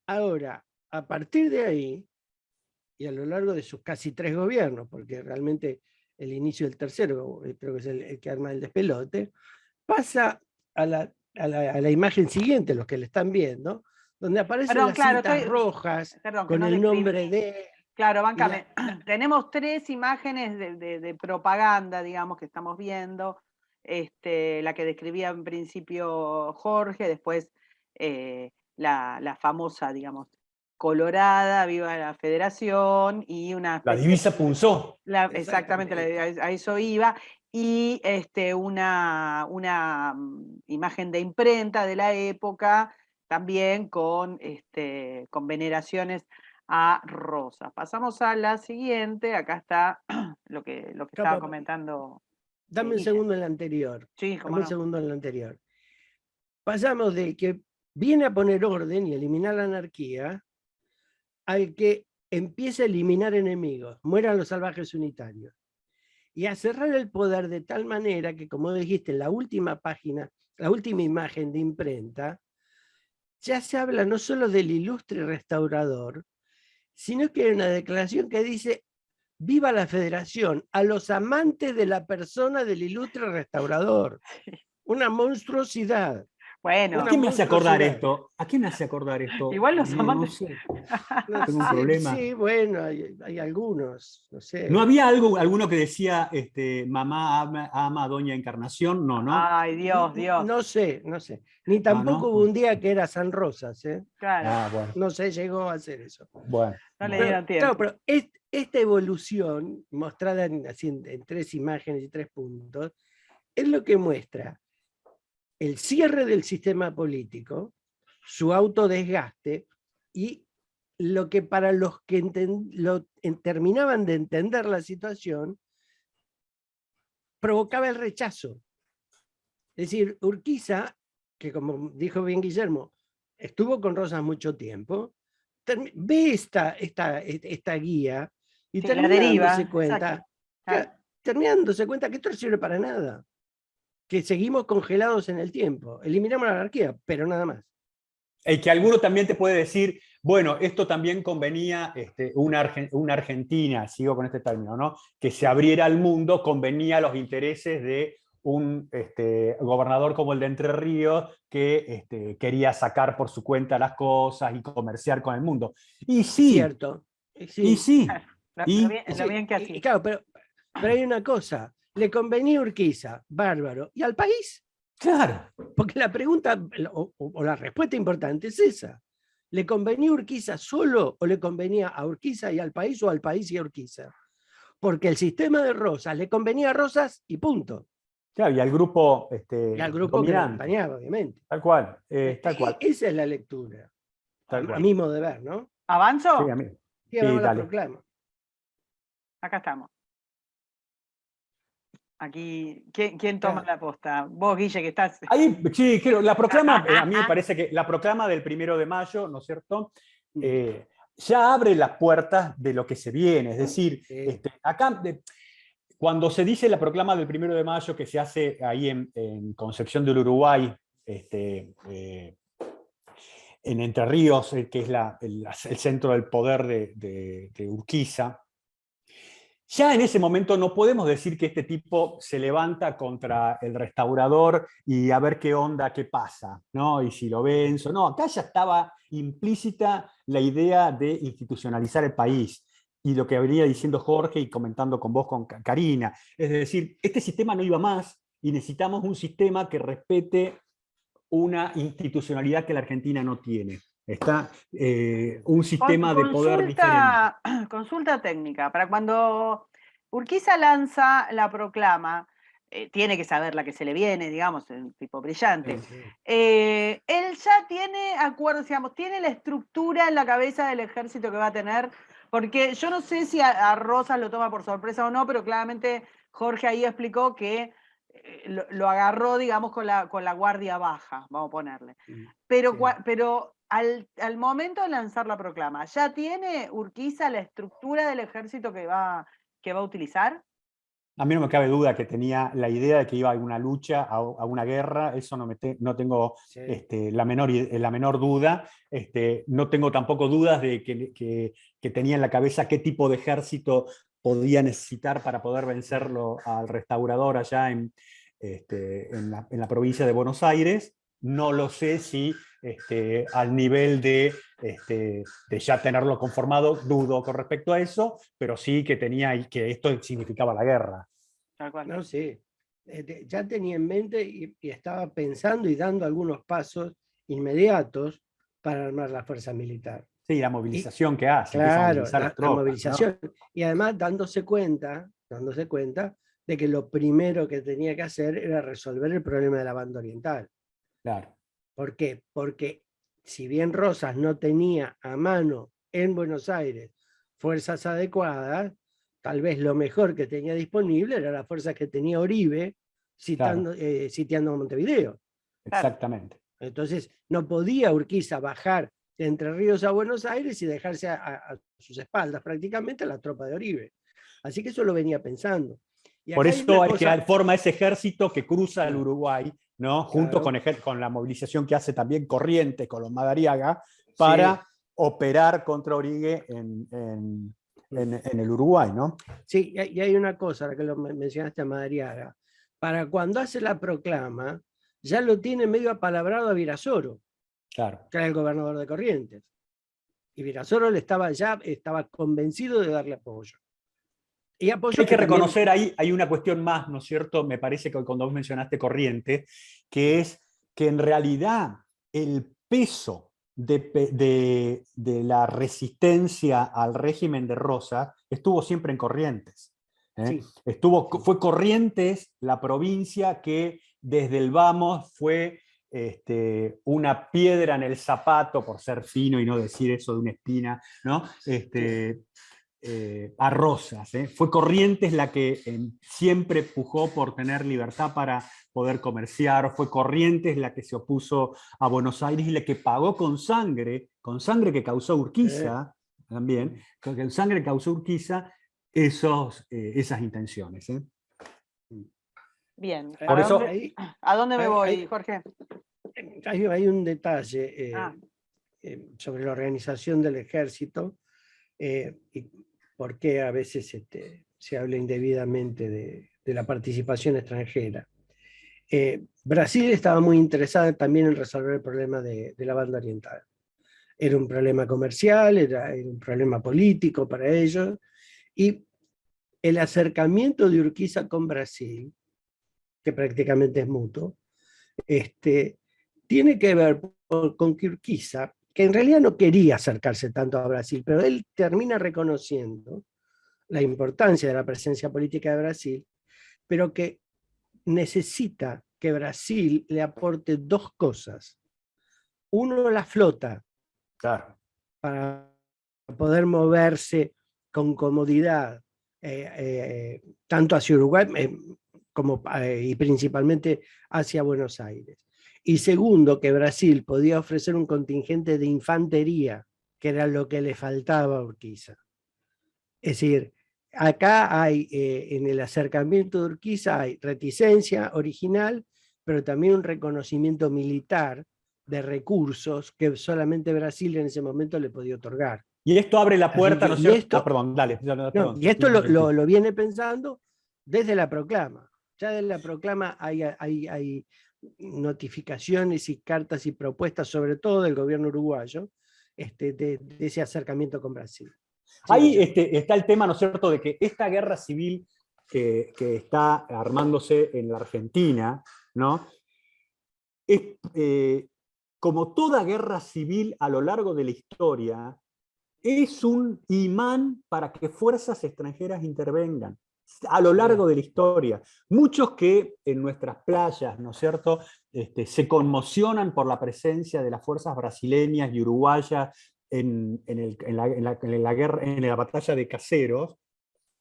Ahora, a partir de ahí, y a lo largo de sus casi 3 gobiernos, porque realmente el inicio del tercero, creo que es el que arma el despelote, pasa a la a la imagen siguiente, los que le están viendo, donde aparecen Perdón, las claro, cintas rojas perdón, que con no el describí. nombre de... Claro, y báncame. Tenemos 3 imágenes de propaganda, digamos, que estamos viendo. La que describía en principio Jorge, después la famosa, digamos, colorada, Viva la Federación, y una La especie divisa punzó. exactamente, a eso iba, y una imagen de imprenta de la época, también con veneraciones a Rosas. Pasamos a la siguiente, acá está lo que estaba comentando Dame un Guille. segundo en la anterior. Sí, cómo Dame un no. segundo en la anterior. Pasamos del que viene a poner orden y eliminar la anarquía al que empieza a eliminar enemigos, mueran los salvajes unitarios. Y a cerrar el poder de tal manera que, como dijiste, en la última página, la última imagen de imprenta, ya se habla no solo del ilustre restaurador, sino que hay una declaración que dice: viva la Federación, a los amantes de la persona del ilustre restaurador. Una monstruosidad. Bueno, ¿A qué me hace acordar esto? ¿A qué me hace acordar esto? Igual los No amantes. sé. No Tengo un sé, problema. sí, bueno, hay algunos, no sé. ¿No había alguno que decía mamá ama a Doña Encarnación? No, ¿no? Ay, Dios. No sé. Ni tampoco ¿no? hubo un día que era San Rosas, ¿eh? Claro, Ah, bueno. No se llegó a hacer eso. Bueno. no le Pero, dieron claro, tiempo. pero esta evolución, mostrada así en 3 imágenes y 3 puntos, es lo que muestra el cierre del sistema político, su autodesgaste y lo que para los que terminaban de entender la situación provocaba el rechazo. Es decir, Urquiza, que como dijo bien Guillermo, estuvo con Rosas mucho tiempo, ve esta guía y Sí, la termina deriva, dándose cuenta, exacto. que esto no sirve para nada, que seguimos congelados en el tiempo, eliminamos la anarquía, pero nada más. Y que alguno también te puede decir, bueno, esto también convenía una Argentina, sigo con este término, ¿no? Que se abriera al mundo, convenía a los intereses de un gobernador como el de Entre Ríos que quería sacar por su cuenta las cosas y comerciar con el mundo. Y sí, Cierto. y sí. Lo bien que hacía. Claro, pero hay una cosa, le convenía Urquiza, bárbaro, ¿y al país? Claro. Porque la pregunta o la respuesta importante es esa. ¿Le convenía Urquiza solo o le convenía a Urquiza y al país o al país y a Urquiza? Porque el sistema de Rosas le convenía a Rosas y punto. Claro, y al grupo Y al grupo que lo dominante. acompañaba, obviamente. Tal cual, tal cual. Esa es la lectura. Tal A cual. mi modo de ver, ¿no? ¿Avanzo? Sí, a mí. Sí, Sí, vamos a la dale. proclama. Acá estamos. Aquí, ¿quién toma la posta? Vos, Guille, que estás. Ahí, sí, creo, la proclama, a mí me parece que la proclama del 1 de mayo, ¿no es cierto? Ya abre las puertas de lo que se viene. Es decir, acá, cuando se dice la proclama del 1 de mayo que se hace ahí en Concepción del Uruguay, en Entre Ríos, que es el centro del poder de Urquiza, ya en ese momento no podemos decir que este tipo se levanta contra el restaurador y a ver qué onda, qué pasa, ¿no? Y si lo venzo. No, acá ya estaba implícita la idea de institucionalizar el país. Y lo que venía diciendo Jorge y comentando con vos, con Karina. Es decir, este sistema no iba más y necesitamos un sistema que respete una institucionalidad que la Argentina no tiene. Está un sistema de poder diferente. Consulta técnica. Para cuando Urquiza lanza la proclama, tiene que saber la que se le viene, digamos, un tipo brillante. Él ya tiene acuerdos, digamos, tiene la estructura en la cabeza del ejército que va a tener, porque yo no sé si a Rosas lo toma por sorpresa o no, pero claramente Jorge ahí explicó que lo agarró, digamos, con la guardia baja, vamos a ponerle. Pero al momento de lanzar la proclama, ¿ya tiene Urquiza la estructura del ejército que va a utilizar? A mí no me cabe duda que tenía la idea de que iba a una lucha, a una guerra, eso no tengo la menor duda. No tengo tampoco dudas de que tenía en la cabeza qué tipo de ejército podía necesitar para poder vencerlo al restaurador allá en la provincia de Buenos Aires. no lo sé si al nivel de ya tenerlo conformado, dudo con respecto a eso, pero sí que tenía y que esto significaba la guerra. Tal cual. No sé, ya tenía en mente y estaba pensando y dando algunos pasos inmediatos para armar la fuerza militar. Sí, la movilización que hace, empieza a Claro, movilizar la las tropas, movilización. ¿no? Y además dándose cuenta de que lo primero que tenía que hacer era resolver el problema de la banda oriental. Claro. ¿Por qué? Porque si bien Rosas no tenía a mano en Buenos Aires fuerzas adecuadas, tal vez lo mejor que tenía disponible era las fuerzas que tenía Oribe sitiando Montevideo. Exactamente. Entonces no podía Urquiza bajar de Entre Ríos a Buenos Aires y dejarse a sus espaldas prácticamente a la tropa de Oribe. Así que eso lo venía pensando. Y Por acá hay eso una hay cosa, que forma ese ejército que cruza el Uruguay, ¿no? Junto claro, con la movilización que hace también Corrientes con los Madariaga para sí, operar contra Oribe en el Uruguay, ¿no? sí, y hay una cosa, ahora que lo mencionaste a Madariaga, para cuando hace la proclama, ya lo tiene medio apalabrado a Virasoro, Claro. que era el gobernador de Corrientes. Y Virasoro estaba convencido de darle apoyo. Y apoyo Hay que también, reconocer ahí, hay una cuestión más, ¿no es cierto? Me parece que cuando vos mencionaste Corrientes, que es que en realidad el peso de la resistencia al régimen de Rosas estuvo siempre en Corrientes. ¿Eh? sí, Fue Corrientes la provincia que desde el vamos fue una piedra en el zapato, por ser fino y no decir eso de una espina, ¿no? A Rosas. Fue Corrientes la que siempre pujó por tener libertad para poder comerciar, fue Corrientes la que se opuso a Buenos Aires y la que pagó con sangre que causó Urquiza, también, con sangre que causó Urquiza esas intenciones. Bien. Por eso, ¿A dónde me voy, Jorge? hay un detalle Ah, sobre la organización del ejército y por qué a veces se habla indebidamente de la participación extranjera. Brasil estaba muy interesada también en resolver el problema de la banda oriental. Era un problema comercial, era un problema político para ellos, y el acercamiento de Urquiza con Brasil, que prácticamente es mutuo, tiene que ver con que Urquiza, que en realidad no quería acercarse tanto a Brasil, pero él termina reconociendo la importancia de la presencia política de Brasil, pero que necesita que Brasil le aporte dos cosas. Uno, la flota, claro, para poder moverse con comodidad, tanto hacia Uruguay y principalmente hacia Buenos Aires. Y segundo, que Brasil podía ofrecer un contingente de infantería, que era lo que le faltaba a Urquiza. Es decir, acá hay, en el acercamiento de Urquiza, hay reticencia original, pero también un reconocimiento militar de recursos que solamente Brasil en ese momento le podía otorgar. y esto abre la Así puerta, que, ¿no es y cierto? esto, Perdón, dale, perdón, y esto lo viene pensando desde la proclama. Ya de la proclama hay notificaciones y cartas y propuestas, sobre todo del gobierno uruguayo, de ese acercamiento con Brasil. Ahí está el tema, ¿no es cierto?, de que esta guerra civil que está armándose en la Argentina, ¿no? Es, como toda guerra civil a lo largo de la historia, es un imán para que fuerzas extranjeras intervengan a lo largo de la historia. Muchos que en nuestras playas, ¿no es cierto?, se conmocionan por la presencia de las fuerzas brasileñas y uruguayas en la batalla de Caseros,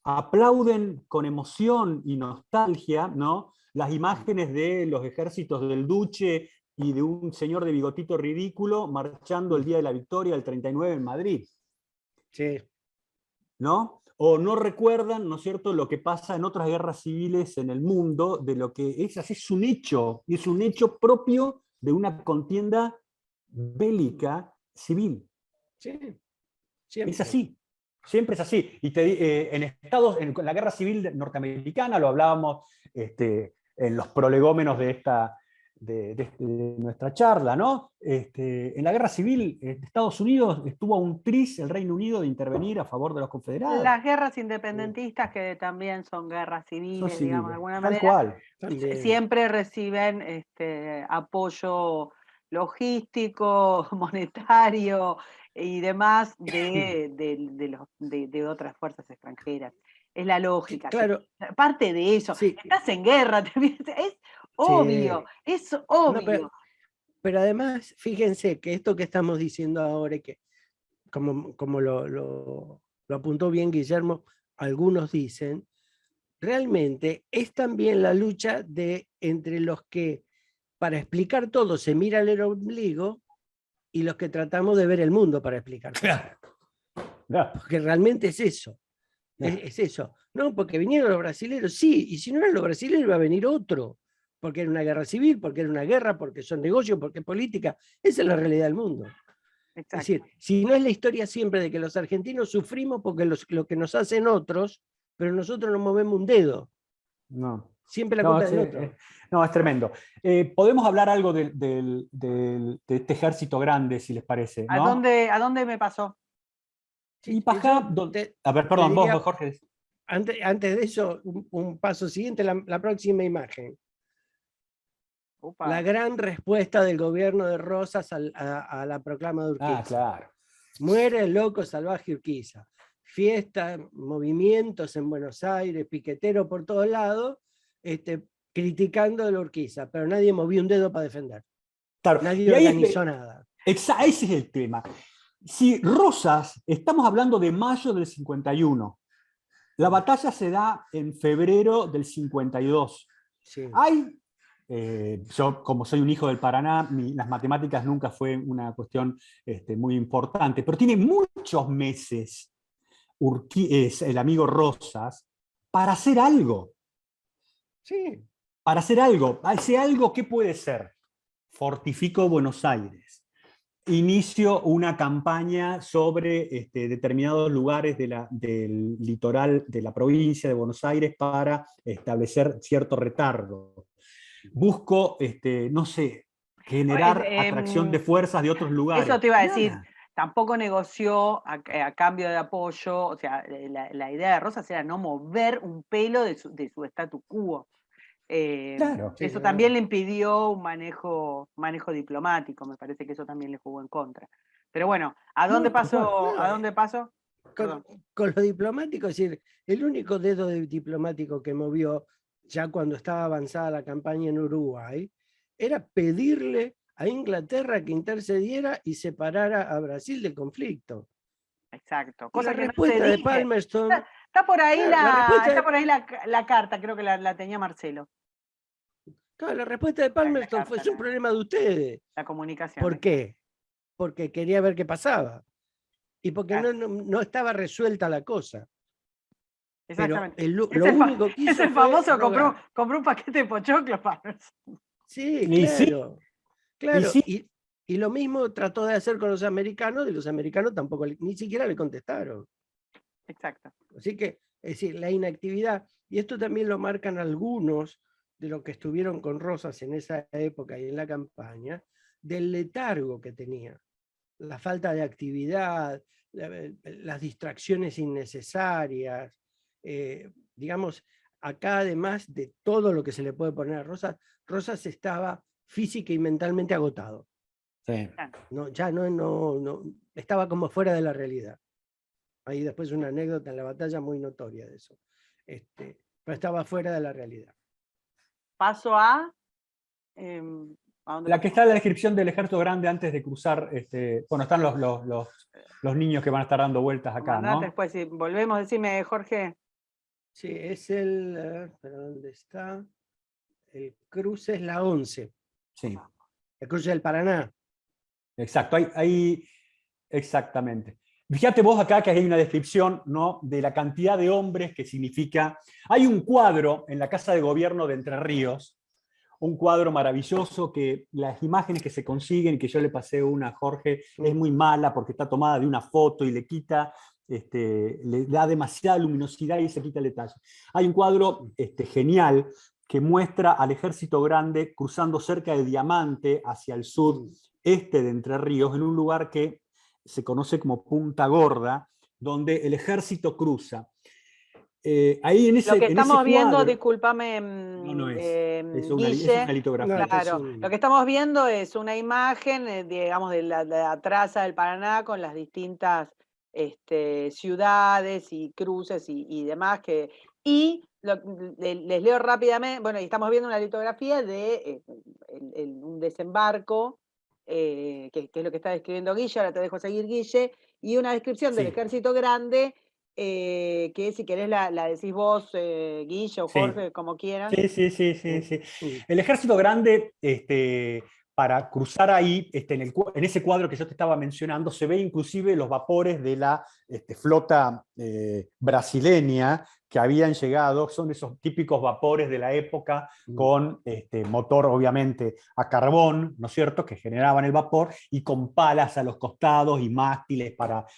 aplauden con emoción y nostalgia, ¿no?, las imágenes de los ejércitos del Duce y de un señor de bigotito ridículo marchando el día de la victoria del 39 en Madrid. Sí. ¿No? O no recuerdan, ¿no es cierto?, lo que pasa en otras guerras civiles en el mundo, de lo que es un hecho, y es un hecho propio de una contienda bélica civil. Sí, Es siempre. así, siempre es así. Y en la guerra civil norteamericana, lo hablábamos en los prolegómenos de de nuestra charla, ¿no? En la guerra civil, Estados Unidos estuvo a un tris, el Reino Unido, de intervenir a favor de los confederados. Las guerras independentistas, que también son guerras Son civiles, digamos, civiles, de alguna tal manera, cual. siempre reciben apoyo logístico, monetario y demás de otras fuerzas extranjeras. Es la lógica. Claro. Parte de eso. Sí. Estás en guerra, es obvio, Sí. es obvio. No, pero además, fíjense que esto que estamos diciendo ahora, y que como lo apuntó bien Guillermo, algunos dicen, realmente es también la lucha entre los que para explicar todo se mira el ombligo y los que tratamos de ver el mundo para explicar todo. Claro. Porque realmente es eso. Es eso. No, porque vinieron los brasileños, sí, y si no eran los brasileños iba a venir otro, porque era una guerra civil, porque era una guerra, porque son negocios, porque es política. Esa es la realidad del mundo. Exacto. Es decir, si no es la historia siempre de que los argentinos sufrimos porque lo que nos hacen otros, pero nosotros no movemos un dedo. No. Siempre la culpa es del otro. No, es tremendo. Podemos hablar algo de este ejército grande, si les parece, ¿no? ¿A dónde me pasó? Y Pajá, a ver, perdón, diría, vos, Jorge. Antes de eso, un paso siguiente, la próxima imagen. Upa. La gran respuesta del gobierno de Rosas a la proclama de Urquiza. Ah, claro. Muere el loco salvaje Urquiza. Fiesta, movimientos en Buenos Aires, piquetero por todos lados, criticando a la Urquiza, pero nadie movió un dedo para defender. Claro. Nadie organizó nada. Ese es el tema. Si Rosas, estamos hablando de mayo del 51, la batalla se da en febrero del 52. Sí. Yo, como soy un hijo del Paraná, las matemáticas nunca fue una cuestión muy importante, pero tiene muchos meses el amigo Rosas para hacer algo. Sí. Para hacer algo. ¿Ese algo qué puede ser? Fortifico Buenos Aires. Inicio una campaña sobre determinados lugares del litoral de la provincia de Buenos Aires para establecer cierto retardo. Busco, no sé, generar atracción de fuerzas de otros lugares. Eso te iba a decir. Tampoco negoció a cambio de apoyo. O sea, la idea de Rosas era no mover un pelo de su statu quo. Claro. Eso también le impidió un manejo diplomático. Me parece que eso también le jugó en contra. Pero bueno, ¿a dónde pasó? ¿A dónde pasó? Con lo diplomático, es decir, el único dedo diplomático que movió ya cuando estaba avanzada la campaña en Uruguay era pedirle a Inglaterra que intercediera y separara a Brasil del conflicto. Exacto. Cosa la respuesta no de Palmerston. Está por ahí, la carta, creo que la tenía Marcelo. Claro, la respuesta de Palmerston fue un problema de ustedes. La comunicación. ¿Por qué? Porque quería ver qué pasaba. Y porque no estaba resuelta la cosa. Exactamente. Pero lo único que hizo ese famoso compró un paquete de pochoclos, Palmerston. Sí, claro. Sí. Claro. Y lo mismo trató de hacer con los americanos, y los americanos tampoco, ni siquiera le contestaron. Exacto. Así que, es decir, la inactividad, y esto también lo marcan algunos de los que estuvieron con Rosas en esa época y en la campaña, del letargo que tenía, la falta de actividad, las distracciones innecesarias, digamos, acá además de todo lo que se le puede poner a Rosas, Rosas estaba física y mentalmente agotado. Sí. Ya no, estaba como fuera de la realidad. Hay después una anécdota en la batalla muy notoria de eso. Pero estaba fuera de la realidad. Paso a... la que está en la descripción del ejército grande antes de cruzar, bueno, están los niños que van a estar dando vueltas acá, ¿no? Después, si volvemos, decime, Jorge. Sí, es ¿pero dónde está? El cruce es la 11. Sí. El cruce del Paraná. Exacto, ahí exactamente. Fíjate vos acá que hay una descripción, ¿no?, de la cantidad de hombres que significa. Hay un cuadro en la Casa de Gobierno de Entre Ríos, un cuadro maravilloso que las imágenes que se consiguen, que yo le pasé una a Jorge, es muy mala porque está tomada de una foto y le quita, le da demasiada luminosidad y se quita el detalle. Hay un cuadro genial que muestra al Ejército Grande cruzando cerca de Diamante hacia el sudeste de Entre Ríos, en un lugar que se conoce como Punta Gorda, donde el ejército cruza. Ahí en Lo ese, que en ese estamos viendo, cuadro, discúlpame, no es una Guille, litografía. No, claro, lo que estamos viendo es una imagen, digamos, de la traza del Paraná con las distintas ciudades y cruces y demás. Les leo rápidamente, bueno, y estamos viendo una litografía de un desembarco, que es lo que está describiendo Guille, ahora te dejo seguir, Guille, y una descripción del Sí. Ejército Grande, que si querés la decís vos, Guille o Sí. Jorge, como quieran. Sí. El Ejército Grande, para cruzar ahí, en ese cuadro que yo te estaba mencionando, se ve inclusive los vapores de la flota brasileña que habían llegado, son esos típicos vapores de la época con motor obviamente a carbón, ¿no es cierto?, que generaban el vapor, y con palas a los costados y mástiles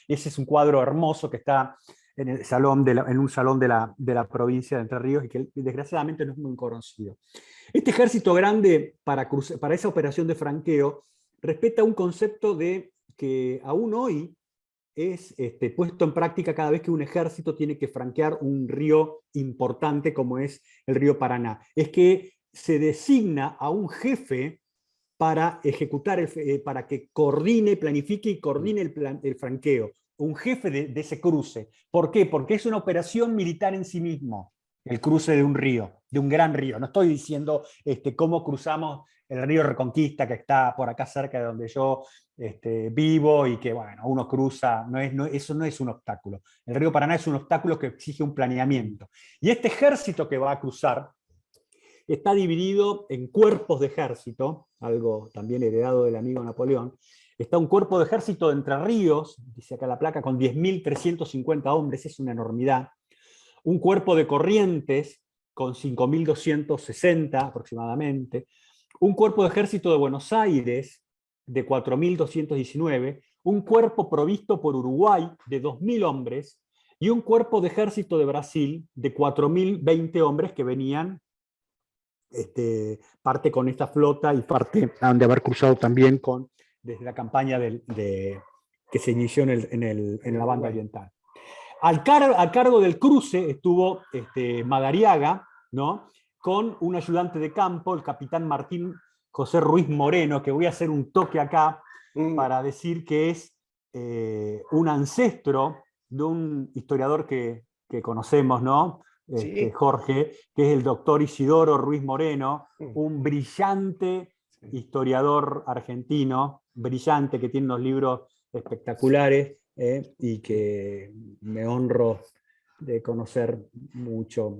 ese es un cuadro hermoso que está en un salón de la provincia de Entre Ríos y que desgraciadamente no es muy conocido. Este Ejército Grande, para esa operación de franqueo, respeta un concepto que aún hoy es puesto en práctica cada vez que un ejército tiene que franquear un río importante como es el río Paraná. Es que se designa a un jefe para ejecutar, para que coordine, planifique y coordine el franqueo. Un jefe de ese cruce. ¿Por qué? Porque es una operación militar en sí mismo, el cruce de un río, de un gran río. No estoy diciendo cómo cruzamos el río Reconquista, que está por acá cerca de donde yo vivo, y que, bueno, uno cruza, eso no es un obstáculo. El río Paraná es un obstáculo que exige un planeamiento. Y este ejército que va a cruzar está dividido en cuerpos de ejército, algo también heredado del amigo Napoleón. Está un cuerpo de ejército de Entre Ríos, dice acá la placa, con 10.350 hombres, es una enormidad. Un cuerpo de Corrientes, con 5.260 aproximadamente. Un cuerpo de ejército de Buenos Aires, de 4.219. Un cuerpo provisto por Uruguay, de 2.000 hombres. Y un cuerpo de ejército de Brasil, de 4.020 hombres que venían parte con esta flota y parte han de haber cruzado también desde la campaña que se inició en la banda oriental. Al cargo del cruce estuvo Madariaga, ¿no?, con un ayudante de campo, el capitán Martín José Ruiz Moreno, que voy a hacer un toque acá para decir que es un ancestro de un historiador que conocemos, ¿no?, Sí. Jorge, que es el doctor Isidoro Ruiz Moreno, un brillante historiador argentino, brillante, que tiene unos libros espectaculares, y que me honro de conocer mucho.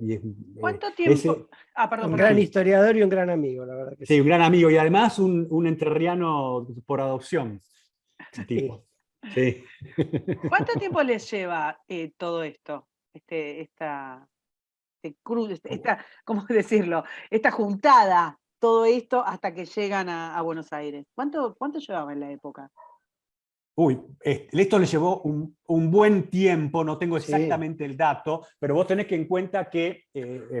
¿Cuánto tiempo? Perdón. Un gran historiador y un gran amigo, la verdad que sí. Sí, un gran amigo, y además un entrerriano por adopción. Tipo. Sí. ¿Cuánto tiempo les lleva todo esto? ¿Cómo decirlo? Esta juntada, todo esto hasta que llegan a Buenos Aires. ¿Cuánto llevaba en la época? Uy, esto le llevó un buen tiempo, no tengo exactamente el dato, pero vos tenés que en cuenta que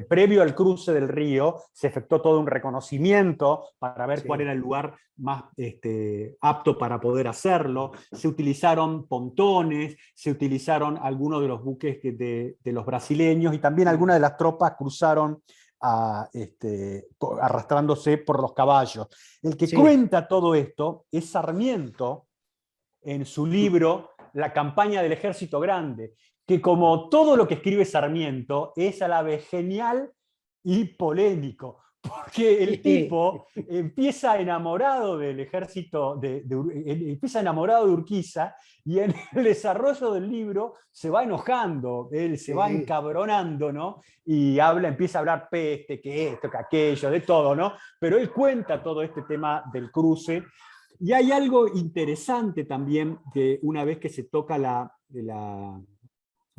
previo al cruce del río se efectuó todo un reconocimiento para ver cuál era el lugar más apto para poder hacerlo. Se utilizaron pontones, se utilizaron algunos de los buques de los brasileños, y también algunas de las tropas cruzaron arrastrándose por los caballos. El que cuenta todo esto es Sarmiento, en su libro La campaña del Ejército Grande, que, como todo lo que escribe Sarmiento, es a la vez genial y polémico, porque el tipo empieza enamorado del ejército, empieza enamorado de Urquiza, y en el desarrollo del libro se va enojando, él se va encabronando, ¿no? Y empieza a hablar peste, que esto, que aquello, de todo, ¿no? Pero él cuenta todo este tema del cruce. Y hay algo interesante también, que una vez que se toca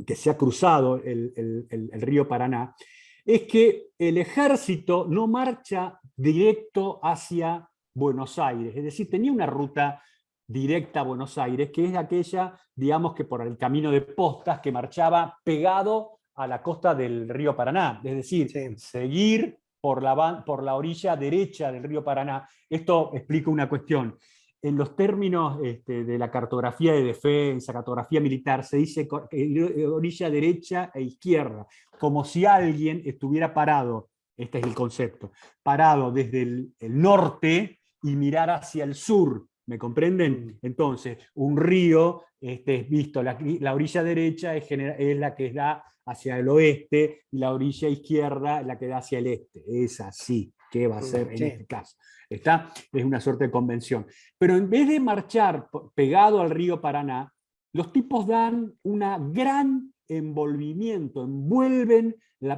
que se ha cruzado el río Paraná, es que el ejército no marcha directo hacia Buenos Aires, es decir, tenía una ruta directa a Buenos Aires, que es aquella, digamos, que por el camino de postas, que marchaba pegado a la costa del río Paraná, es decir, seguir por la orilla derecha del río Paraná. Esto explica una cuestión. En los términos de la cartografía de defensa, cartografía militar, se dice orilla derecha e izquierda, como si alguien estuviera parado, este es el concepto, parado desde el norte y mirar hacia el sur. ¿Me comprenden? Entonces, un río, visto, la orilla derecha es la que da hacia el oeste y la orilla izquierda es la que da hacia el este. Es así que va a ser en este caso. ¿Está? Es una suerte de convención. Pero en vez de marchar pegado al río Paraná, los tipos dan un gran envolvimiento,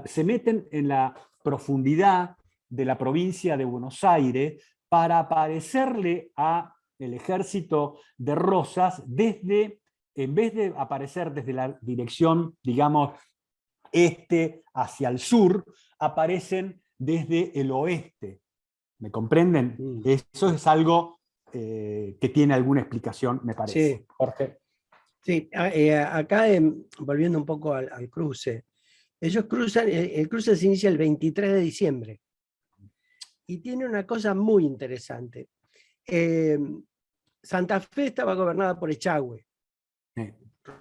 se meten en la profundidad de la provincia de Buenos Aires para aparecerle a el ejército de Rosas en vez de aparecer desde la dirección, digamos, este hacia el sur, aparecen desde el oeste. ¿Me comprenden? Eso es algo que tiene alguna explicación, me parece. Sí. Jorge. Sí, acá volviendo un poco al cruce, ellos cruzan, el cruce se inicia el 23 de diciembre y tiene una cosa muy interesante. Santa Fe estaba gobernada por Echagüe,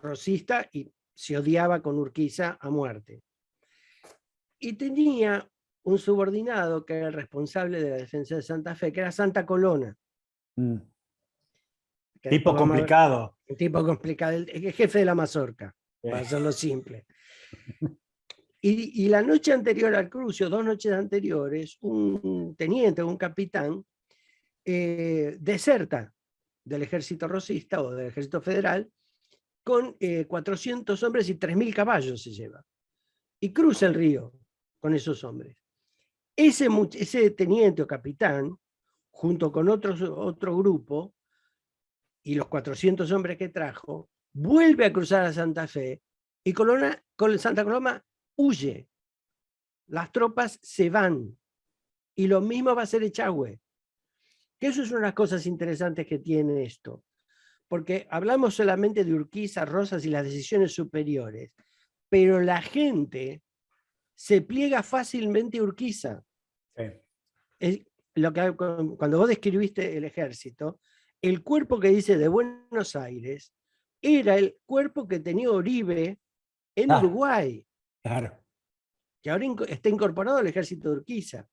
rosista, y se odiaba con Urquiza a muerte. Y tenía un subordinado que era el responsable de la defensa de Santa Fe, que era Santa Colonna. Tipo complicado. Un tipo complicado, el jefe de la mazorca, para hacerlo simple. Y la noche anterior al cruce, 2 noches anteriores, un teniente, un capitán, deserta del ejército rosista o del ejército federal con 400 hombres y 3.000 caballos se lleva. Y cruza el río con esos hombres. Ese teniente o capitán, junto con otro grupo, y los 400 hombres que trajo, vuelve a cruzar a Santa Fe y Santa Coloma huye. Las tropas se van. Y lo mismo va a hacer Echagüe. Que eso es una de las cosas interesantes que tiene esto. Porque hablamos solamente de Urquiza, Rosas y las decisiones superiores. Pero la gente se pliega fácilmente a Urquiza. Sí. Cuando vos describiste el ejército, el cuerpo que dice de Buenos Aires era el cuerpo que tenía Oribe en Uruguay. Claro. Que ahora está incorporado al ejército de Urquiza.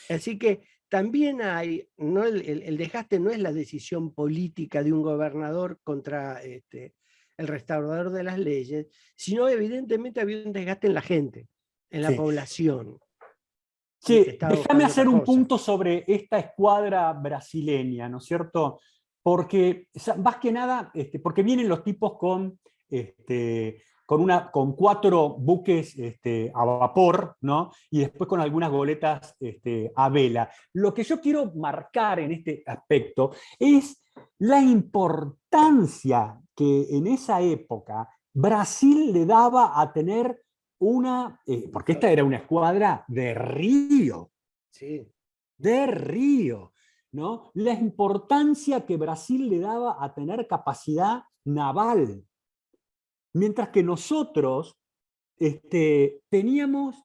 Así que también hay, no el desgaste no es la decisión política de un gobernador contra el restaurador de las leyes, sino evidentemente había un desgaste en la gente, en la población. Sí, déjame hacer un punto sobre esta escuadra brasileña, ¿no es cierto? Porque, más que nada, porque vienen los tipos con 4 buques a vapor, ¿no? Y después con algunas goletas a vela. Lo que yo quiero marcar en este aspecto es la importancia que en esa época Brasil le daba a tener porque esta era una escuadra de río. Sí. De río, ¿no? La importancia que Brasil le daba a tener capacidad naval. Mientras que nosotros teníamos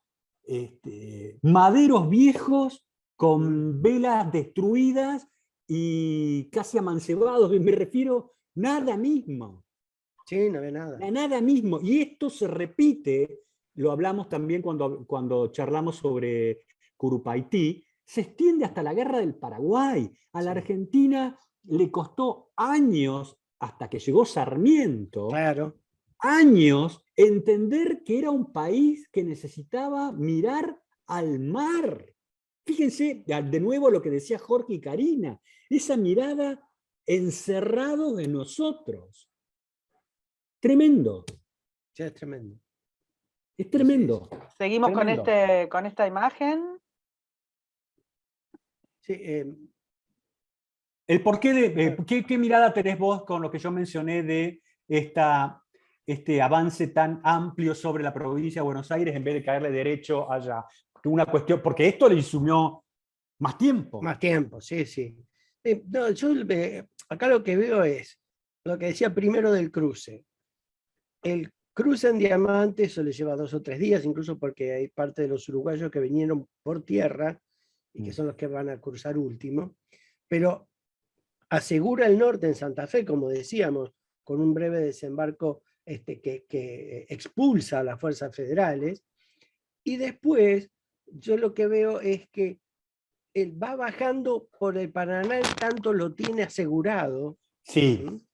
maderos viejos con velas destruidas y casi amancebados, me refiero, nada mismo. Sí, no había nada. Nada mismo. Y esto se repite, lo hablamos también cuando charlamos sobre Curupaití, se extiende hasta la Guerra del Paraguay. A la Argentina le costó años, hasta que llegó Sarmiento, claro, años entender que era un país que necesitaba mirar al mar. Fíjense, de nuevo lo que decía Jorge y Karina, esa mirada encerrados en nosotros. Tremendo. Sí, es tremendo. Es tremendo. Seguimos tremendo. con esta imagen. Sí, el porqué de ¿qué mirada tenés vos con lo que yo mencioné de este avance tan amplio sobre la provincia de Buenos Aires en vez de caerle derecho allá? Una cuestión, porque esto le insumió más tiempo. Más tiempo, sí, sí. No, yo acá lo que veo es lo que decía primero del cruce. cruzan Diamante, eso les lleva 2 o 3 días, incluso porque hay parte de los uruguayos que vinieron por tierra y que son los que van a cruzar último, pero asegura el norte en Santa Fe, como decíamos, con un breve desembarco que expulsa a las fuerzas federales, y después yo lo que veo es que él va bajando por el Paraná, en tanto lo tiene asegurado. Sí, ¿Sí?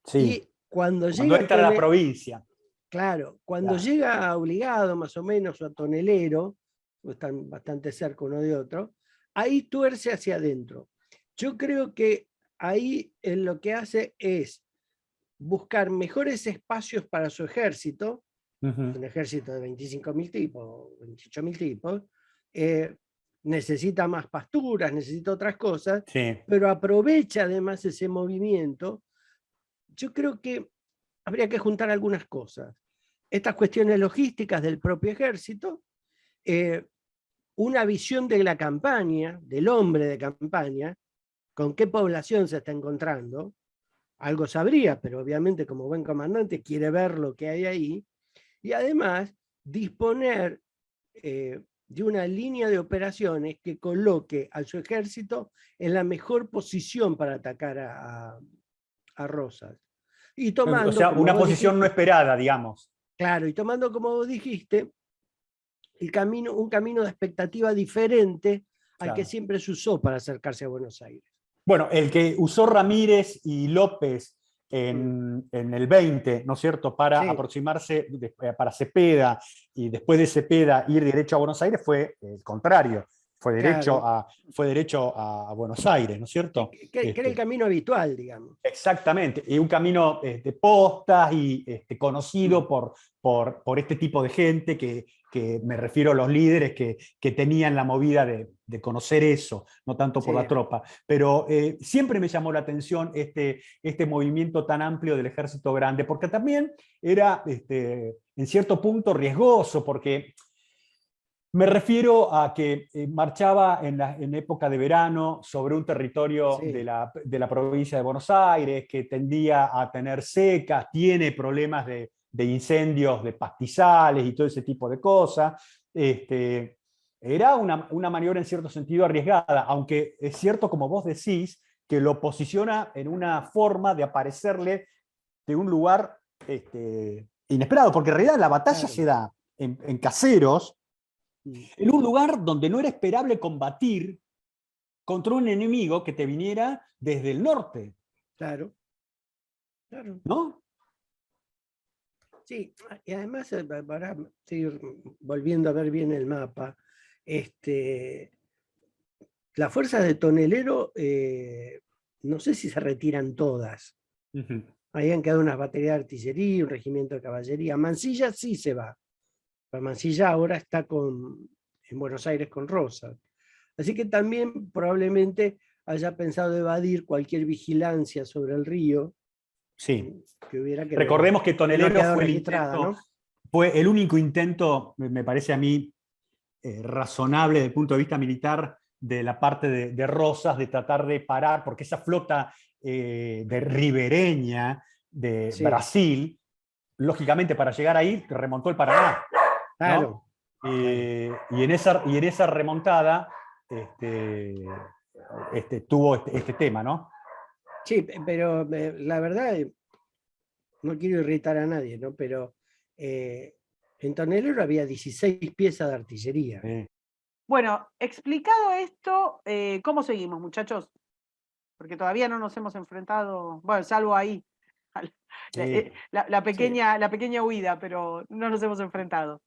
sí. Y cuando Cuando llega entra a la provincia. claro, cuando Claro. llega a Obligado, más o menos, o a Tonelero, están bastante cerca uno de otro, ahí tuerce hacia adentro. Yo creo que ahí lo que hace es buscar mejores espacios para su ejército, Ujú. un ejército de 25.000 tipos, 28.000 tipos, necesita más pasturas, necesita otras cosas, Sí. pero aprovecha además ese movimiento. Yo creo que habría que juntar algunas cosas. Estas cuestiones logísticas del propio ejército, una visión de la campaña, del hombre de campaña, con qué población se está encontrando, algo sabría, pero obviamente como buen comandante quiere ver lo que hay ahí, y además disponer de una línea de operaciones que coloque a su ejército en la mejor posición para atacar a Rosas. Y O tomando, sea, como una vos posición no dijiste, esperada, digamos. claro, y tomando, como vos dijiste, un camino de expectativa diferente al que Claro. siempre se usó para acercarse a Buenos Aires. Bueno, el que usó Ramírez y López en el 20, ¿no es cierto?, para Sí, aproximarse para Cepeda y después de Cepeda ir derecho a Buenos Aires fue el contrario, claro. fue derecho a Buenos Aires, ¿no es cierto? Que era el camino habitual, digamos. Exactamente, y un camino de postas y conocido por este tipo de gente que me refiero a los líderes que tenían la movida de conocer eso, no tanto por Sí, la tropa. Pero siempre me llamó la atención este movimiento tan amplio del ejército grande, porque también era en cierto punto riesgoso, porque me refiero a que marchaba en época de verano sobre un territorio sí, de la provincia de Buenos Aires que tendía a tener secas, tiene problemas de incendios de pastizales y todo ese tipo de cosas. Era una maniobra en cierto sentido arriesgada, aunque es cierto, como vos decís, que lo posiciona en una forma de aparecerle de un lugar inesperado, porque en realidad la batalla claro. se da en Caseros, Mm, en un lugar donde no era esperable combatir contra un enemigo que te viniera desde el norte, claro, claro. ¿no? Sí, y además, para seguir volviendo a ver bien el mapa, las fuerzas de Tonelero, no sé si se retiran todas. Ujú. Ahí han quedado unas baterías de artillería, un regimiento de caballería. Mansilla sí se va. Pero Mansilla ahora está en Buenos Aires con Rosas. Así que también probablemente haya pensado evadir cualquier vigilancia sobre el río Sí. que hubiera Recordemos que que no ha Tonelero quedado registrada, ¿no? fue el único intento, me parece a mí, razonable desde el punto de vista militar de la parte de Rosas, de tratar de parar, porque esa flota de ribereña de Sí, Brasil, lógicamente para llegar ahí remontó el Paraná, ¿no? claro, claro. Y en esa remontada tuvo este tema, ¿no? Sí, pero la verdad, no quiero irritar a nadie, ¿no? Pero en Tonelero había 16 piezas de artillería. Bueno, explicado esto, ¿cómo seguimos, muchachos? Porque todavía no nos hemos enfrentado, bueno, salvo ahí, Sí. Sí. la pequeña huida, pero no nos hemos enfrentado.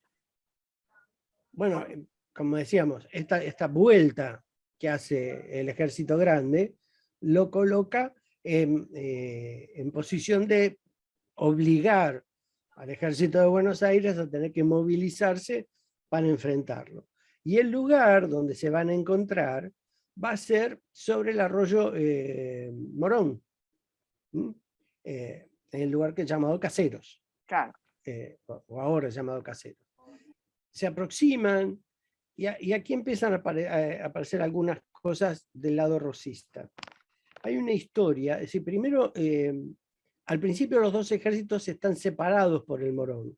Bueno, como decíamos, esta vuelta que hace el ejército grande lo coloca en posición de obligar al ejército de Buenos Aires a tener que movilizarse para enfrentarlo. Y el lugar donde se van a encontrar va a ser sobre el arroyo Morón, en el lugar que es llamado Caseros, Claro. o ahora es llamado Caseros. Se aproximan y aquí empiezan a aparecer algunas cosas del lado rosista. Hay una historia, es decir, primero al principio los dos ejércitos están separados por el Morón.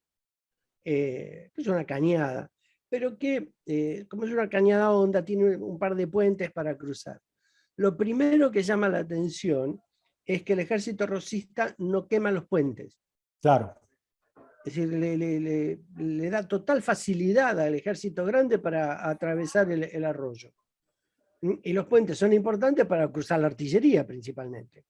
Es una cañada, pero que, como es una cañada honda, tiene un par de puentes para cruzar. Lo primero que llama la atención es que el ejército rosista no quema los puentes. Claro. Es decir, le da total facilidad al ejército grande para atravesar el arroyo. Y los puentes son importantes para cruzar la artillería principalmente.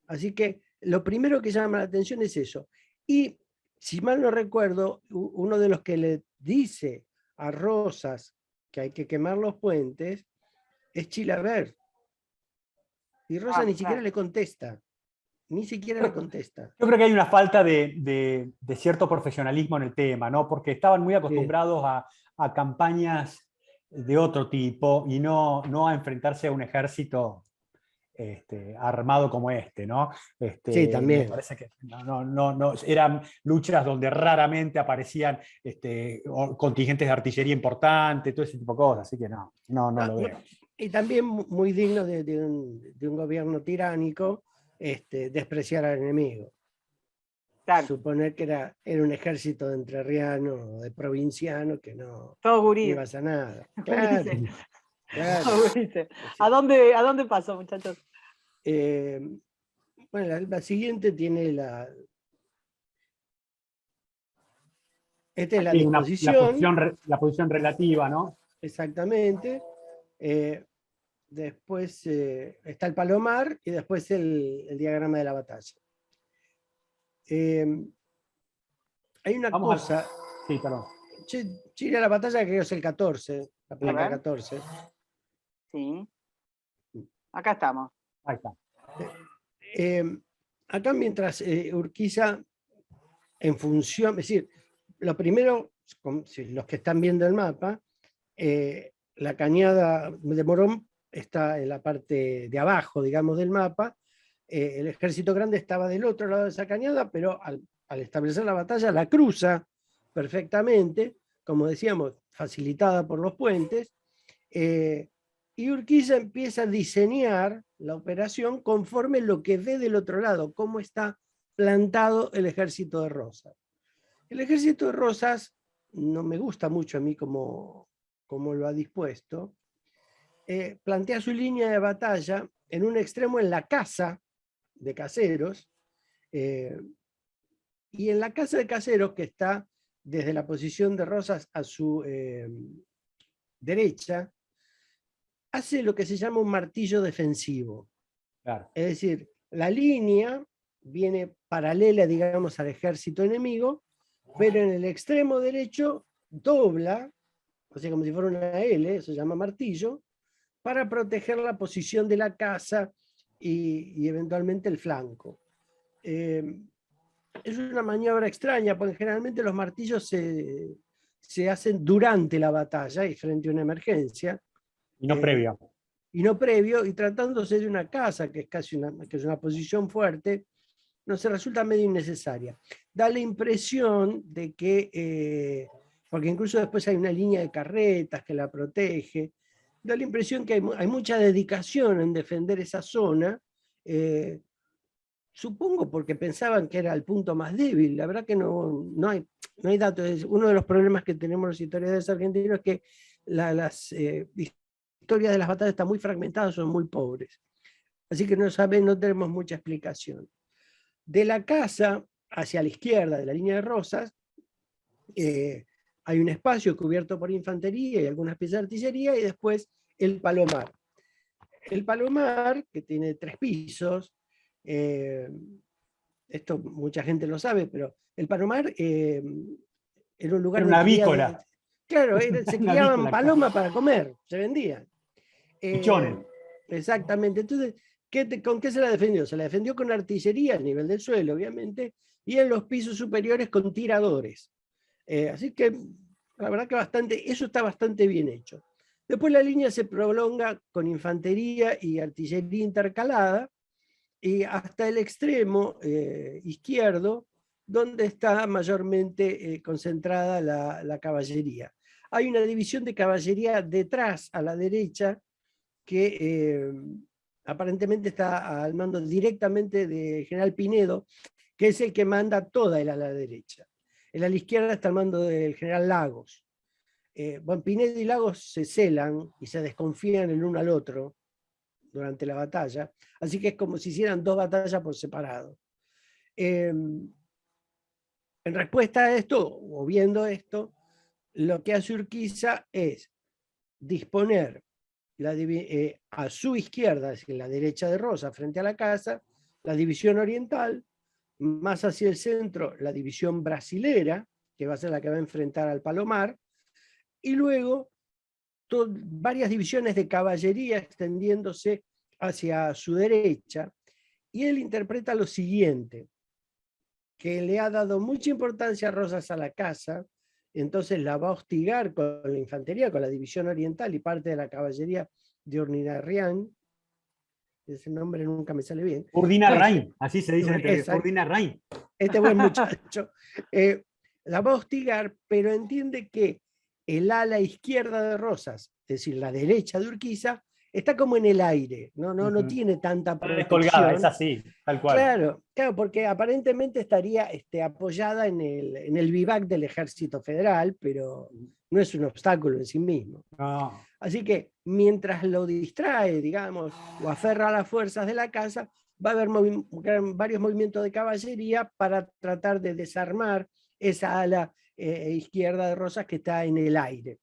Así que lo primero que llama la atención es eso. Y si mal no recuerdo, uno de los que le dice a Rosas que hay que quemar los puentes es Chilavert. Y Rosas ni siquiera le contesta. Ni siquiera le contesta. Yo creo que hay una falta de cierto profesionalismo en el tema, ¿no? Porque estaban muy acostumbrados a campañas de otro tipo y no a enfrentarse a un ejército armado como ¿no? Sí, también. Me parece que no, eran luchas donde raramente aparecían contingentes de artillería importantes, todo ese tipo de cosas, así que no lo veo. Y también muy digno de un gobierno tiránico despreciar al enemigo. Claro. Suponer que era un ejército de entrerriano, de provinciano, que no iba a nada. Claro, claro. ¿A dónde pasó, muchachos? Bueno, la siguiente tiene esta es la disposición. La posición relativa, ¿no? Exactamente. Después está el palomar y después el diagrama de la batalla. Hay una cosa. Sí, perdón. Chile a la batalla, creo que es el 14, la película 14. Sí. Acá estamos. Ahí está. Acá mientras Urquiza, en función, es decir, lo primero, los que están viendo el mapa, la cañada de Morón está en la parte de abajo, digamos, del mapa. El ejército grande estaba del otro lado de esa cañada, pero al establecer la batalla la cruza perfectamente, como decíamos, facilitada por los puentes, y Urquiza empieza a diseñar la operación conforme lo que ve del otro lado, cómo está plantado el ejército de Rosas. El ejército de Rosas no me gusta mucho a mí como lo ha dispuesto. Plantea su línea de batalla en un extremo en la casa de Caseros, y en la casa de Caseros, que está desde la posición de Rosas a su derecha, hace lo que se llama un martillo defensivo. Claro. Es decir, la línea viene paralela, digamos, al ejército enemigo, pero en el extremo derecho dobla, o sea, como si fuera una L, eso se llama martillo, para proteger la posición de la casa y eventualmente el flanco. Es una maniobra extraña, porque generalmente los martillos se hacen durante la batalla y frente a una emergencia. Y no previo. Y no previo, y tratándose de una casa, que es casi que es una posición fuerte, no se resulta medio innecesaria. Da la impresión de que, porque incluso después hay una línea de carretas que la protege, da la impresión que hay mucha dedicación en defender esa zona, supongo porque pensaban que era el punto más débil. La verdad que no hay datos. Uno de los problemas que tenemos los historiadores argentinos es que las historias de las batallas están muy fragmentadas, son muy pobres. Así que no tenemos mucha explicación. De la casa hacia la izquierda de la línea de Rosas, hay un espacio cubierto por infantería y algunas piezas de artillería, y después el palomar. El palomar, que tiene 3 pisos, esto mucha gente lo sabe, pero el palomar era un lugar... Era una avícola. Claro, se criaban palomas para comer, se vendían. Exactamente. Entonces, ¿con qué se la defendió? Se la defendió con artillería a nivel del suelo, obviamente, y en los pisos superiores con tiradores. Así que, la verdad que eso está bastante bien hecho. Después la línea se prolonga con infantería y artillería intercalada, y hasta el extremo izquierdo, donde está mayormente concentrada la caballería. Hay una división de caballería detrás, a la derecha, que aparentemente está al mando directamente de General Pinedo, que es el que manda toda el ala derecha. El ala izquierda está al mando del general Lagos. Pinedo y Lagos se celan y se desconfían el uno al otro durante la batalla, así que es como si hicieran 2 batallas por separado. En respuesta a esto, o viendo esto, lo que hace Urquiza es disponer a su izquierda, es decir, la derecha de Rosas, frente a la casa, la división oriental, más hacia el centro, la división brasilera, que va a ser la que va a enfrentar al Palomar, y luego varias divisiones de caballería extendiéndose hacia su derecha, y él interpreta lo siguiente, que le ha dado mucha importancia a Rosas a la casa, entonces la va a hostigar con la infantería, con la división oriental y parte de la caballería de Urdinarrián. Ese nombre nunca me sale bien. Urdinarrain, así se dice en Urdinarrain. Este buen muchacho. La va a hostigar, pero entiende que el ala izquierda de Rosas, es decir, la derecha de Urquiza, está como en el aire, no tiene tanta protección. Descolgada, es así, tal cual. Claro, porque aparentemente estaría apoyada en el vivac del Ejército Federal, pero no es un obstáculo en sí mismo. No. Así que mientras lo distrae, digamos, o aferra a las fuerzas de la casa, va a haber varios movimientos de caballería para tratar de desarmar esa ala izquierda de Rosas que está en el aire.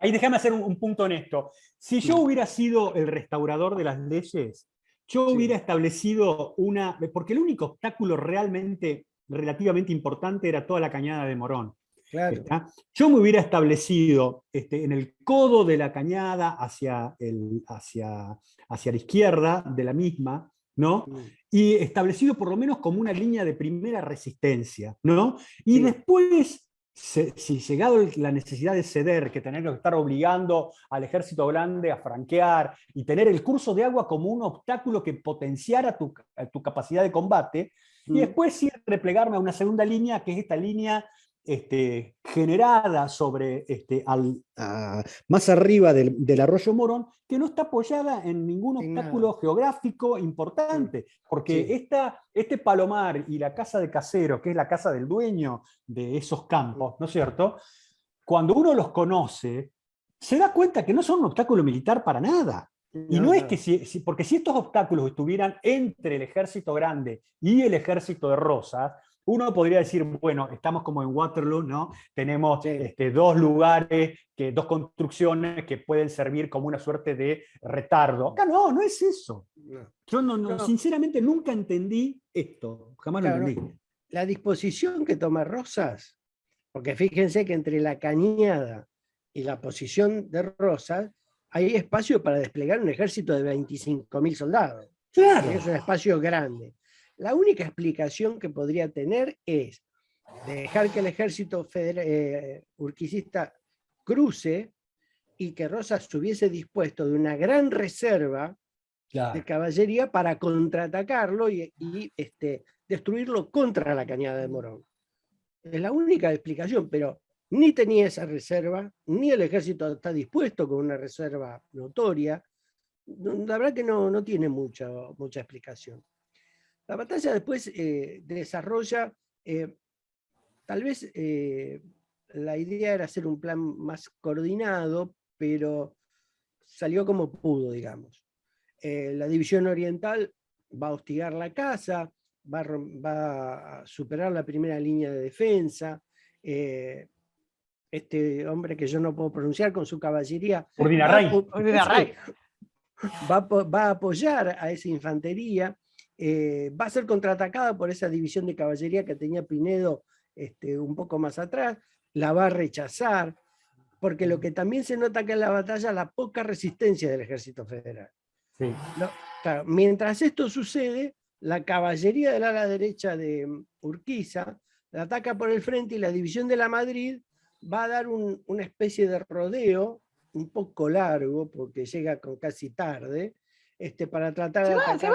Ahí déjame hacer un punto en esto. Si yo hubiera sido el restaurador de las leyes, yo hubiera establecido porque el único obstáculo relativamente importante era toda la cañada de Morón. Claro. ¿Está? Yo me hubiera establecido en el codo de la cañada hacia la izquierda de la misma, ¿no? Y establecido por lo menos como una línea de primera resistencia, ¿no? Y después, si llegado la necesidad de ceder, que tener que estar obligando al ejército grande a franquear y tener el curso de agua como un obstáculo que potenciara tu capacidad de combate, y después sí replegarme a una segunda línea, que es esta línea generada sobre más arriba del arroyo Morón, que no está apoyada en ningún obstáculo geográfico importante, porque este Palomar y la casa de Casero, que es la casa del dueño de esos campos, ¿no es cierto? Cuando uno los conoce, se da cuenta que no son un obstáculo militar para nada. Y no es que porque si estos obstáculos estuvieran entre el ejército grande y el ejército de Rosas, uno podría decir, bueno, estamos como en Waterloo, ¿no? Tenemos 2 lugares, 2 construcciones que pueden servir como una suerte de retardo. Acá no es eso. Yo sinceramente nunca entendí esto, jamás lo entendí. La disposición que toma Rosas, porque fíjense que entre la cañada y la posición de Rosas hay espacio para desplegar un ejército de 25.000 soldados. Claro. Es un espacio grande. La única explicación que podría tener es dejar que el ejército urquicista cruce y que Rosas estuviese dispuesto de una gran reserva de caballería para contraatacarlo y destruirlo contra la cañada de Morón. Es la única explicación, pero ni tenía esa reserva, ni el ejército está dispuesto con una reserva notoria. La verdad que no tiene mucha explicación. La batalla después desarrolla, tal vez la idea era hacer un plan más coordinado, pero salió como pudo, digamos. La división oriental va a hostigar la casa, va a superar la primera línea de defensa. Este hombre que yo no puedo pronunciar con su caballería va a apoyar a esa infantería. Va a ser contraatacada por esa división de caballería que tenía Pinedo un poco más atrás, la va a rechazar, porque lo que también se nota acá en la batalla es la poca resistencia del ejército federal. Claro, mientras esto sucede, la caballería del ala derecha de Urquiza la ataca por el frente y la división de la Madrid va a dar una especie de rodeo un poco largo, porque llega con casi tarde, para tratar de atacar.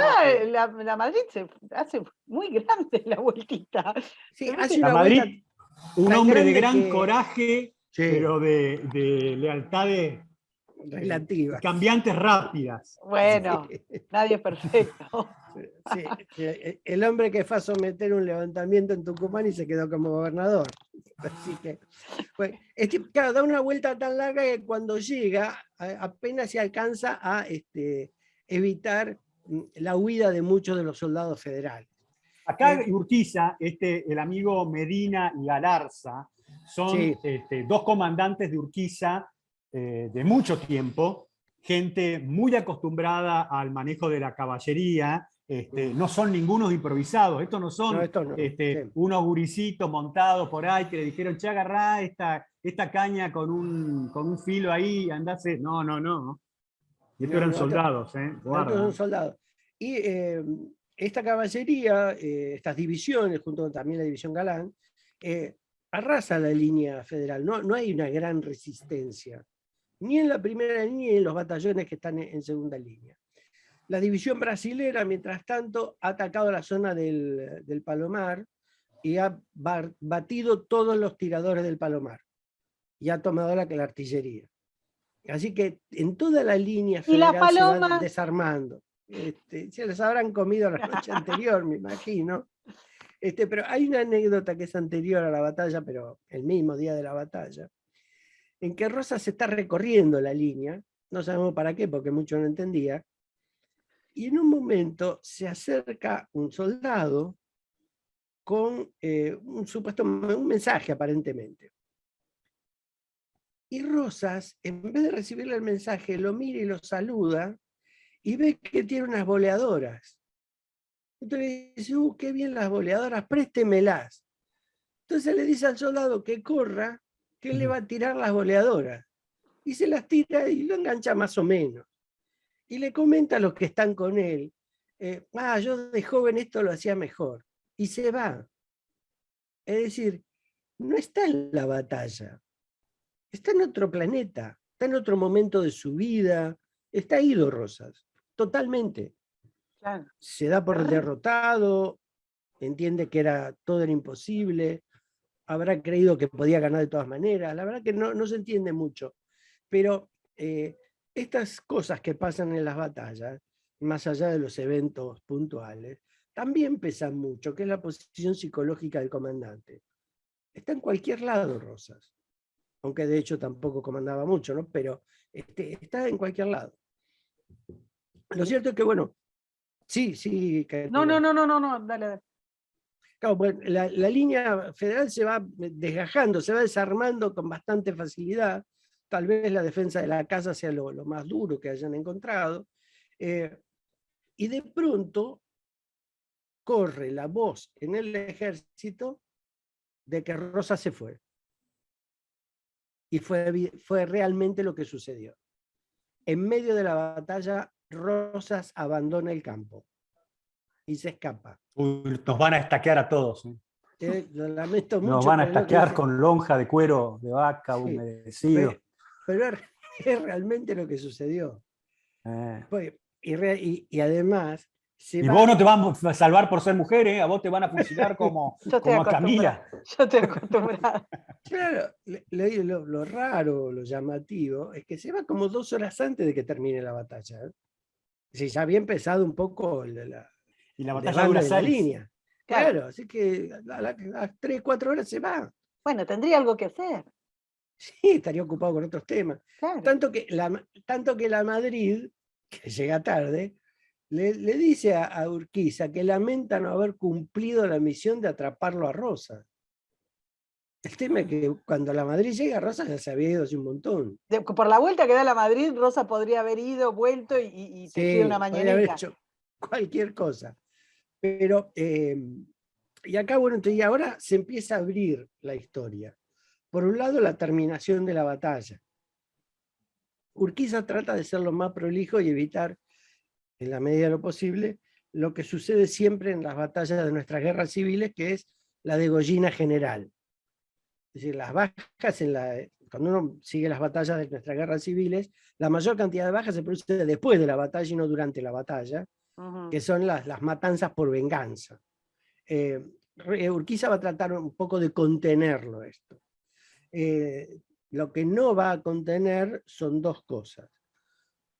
La Madrid se hace muy grande la vueltita. Sí, hace la una Madrid, vuelta un hombre de gran coraje, pero de lealtades relativas, cambiantes rápidas. Bueno, nadie es perfecto. Sí, el hombre que fue a someter un levantamiento en Tucumán y se quedó como gobernador. Así que, pues, claro, da una vuelta tan larga que cuando llega apenas se alcanza a evitar la huida de muchos de los soldados federales. Acá Urquiza, el amigo Medina y Galarza, son Sí. Dos comandantes de Urquiza de mucho tiempo, gente muy acostumbrada al manejo de la caballería, no son ningunos improvisados, estos no son No, esto no. Sí. unos guricitos montados por ahí que le dijeron, che, agarrá esta caña con un filo ahí, andase. No, no, no. Y estos eran soldados, Estos son soldados. Y esta caballería, estas divisiones, junto también la división Galán, arrasa la línea federal. No hay una gran resistencia, ni en la primera línea ni en los batallones que están en segunda línea. La división brasilera, mientras tanto, ha atacado la zona del Palomar y ha batido todos los tiradores del Palomar y ha tomado la artillería. Así que en toda la línea federal se va desarmando. Se les habrán comido la noche anterior, me imagino. Pero hay una anécdota que es anterior a la batalla, pero el mismo día de la batalla, en que Rosas está recorriendo la línea, no sabemos para qué, porque mucho no entendía, y en un momento se acerca un soldado con un mensaje aparentemente. Y Rosas, en vez de recibirle el mensaje, lo mira y lo saluda y ve que tiene unas boleadoras. Entonces dice, qué bien las boleadoras, préstemelas. Entonces le dice al soldado que corra, que él le va a tirar las boleadoras. Y se las tira y lo engancha más o menos. Y le comenta a los que están con él, yo de joven esto lo hacía mejor. Y se va. Es decir, no está en la batalla. Está en otro planeta, está en otro momento de su vida, está ido Rosas, totalmente. Claro. Se da por derrotado, entiende que todo era imposible, habrá creído que podía ganar de todas maneras, la verdad que no se entiende mucho, pero estas cosas que pasan en las batallas, más allá de los eventos puntuales, también pesan mucho, que es la posición psicológica del comandante. Está en cualquier lado Rosas, aunque de hecho tampoco comandaba mucho, ¿no? Pero está en cualquier lado. Lo cierto es que, bueno, sí. No, dale. Claro, bueno, la línea federal se va desgajando, se va desarmando con bastante facilidad. Tal vez la defensa de la casa sea lo más duro que hayan encontrado. Y de pronto corre la voz en el ejército de que Rosas se fue. Y fue realmente lo que sucedió. En medio de la batalla, Rosas abandona el campo y se escapa. Nos van a estaquear a todos. Lo lamento mucho. Nos van a estaquear con lonja de cuero de vaca, sí, humedecido. Pero es realmente lo que sucedió. Y además... vos no te vas a salvar por ser mujer, a vos te van a fusilar como a Camila. Yo estoy acostumbrada. Claro, lo raro, lo llamativo, es que se va como 2 horas antes de que termine la batalla. Sí, ya había empezado un poco y la batalla dura de la línea. Claro, así que a las 3, 4 horas se va. Bueno, tendría algo que hacer. Sí, estaría ocupado con otros temas. Claro. Tanto que la Madrid, que llega tarde, le dice a Urquiza que lamenta no haber cumplido la misión de atraparlo a Rosas. El tema es que cuando la Madrid llega, Rosas ya se había ido hace un montón. Por la vuelta que da la Madrid, Rosa podría haber ido, vuelto y tejido una mañanita. Podría haber hecho cualquier cosa. Pero, y acá, bueno, entonces ahora se empieza a abrir la historia. Por un lado, la terminación de la batalla. Urquiza trata de ser lo más prolijo y evitar, en la medida de lo posible, lo que sucede siempre en las batallas de nuestras guerras civiles, que es la degollina general. Es decir, las bajas, cuando uno sigue las batallas de nuestras guerras civiles, la mayor cantidad de bajas se produce después de la batalla y no durante la batalla, que son las matanzas por venganza. Urquiza va a tratar un poco de contenerlo esto. Lo que no va a contener son 2 cosas.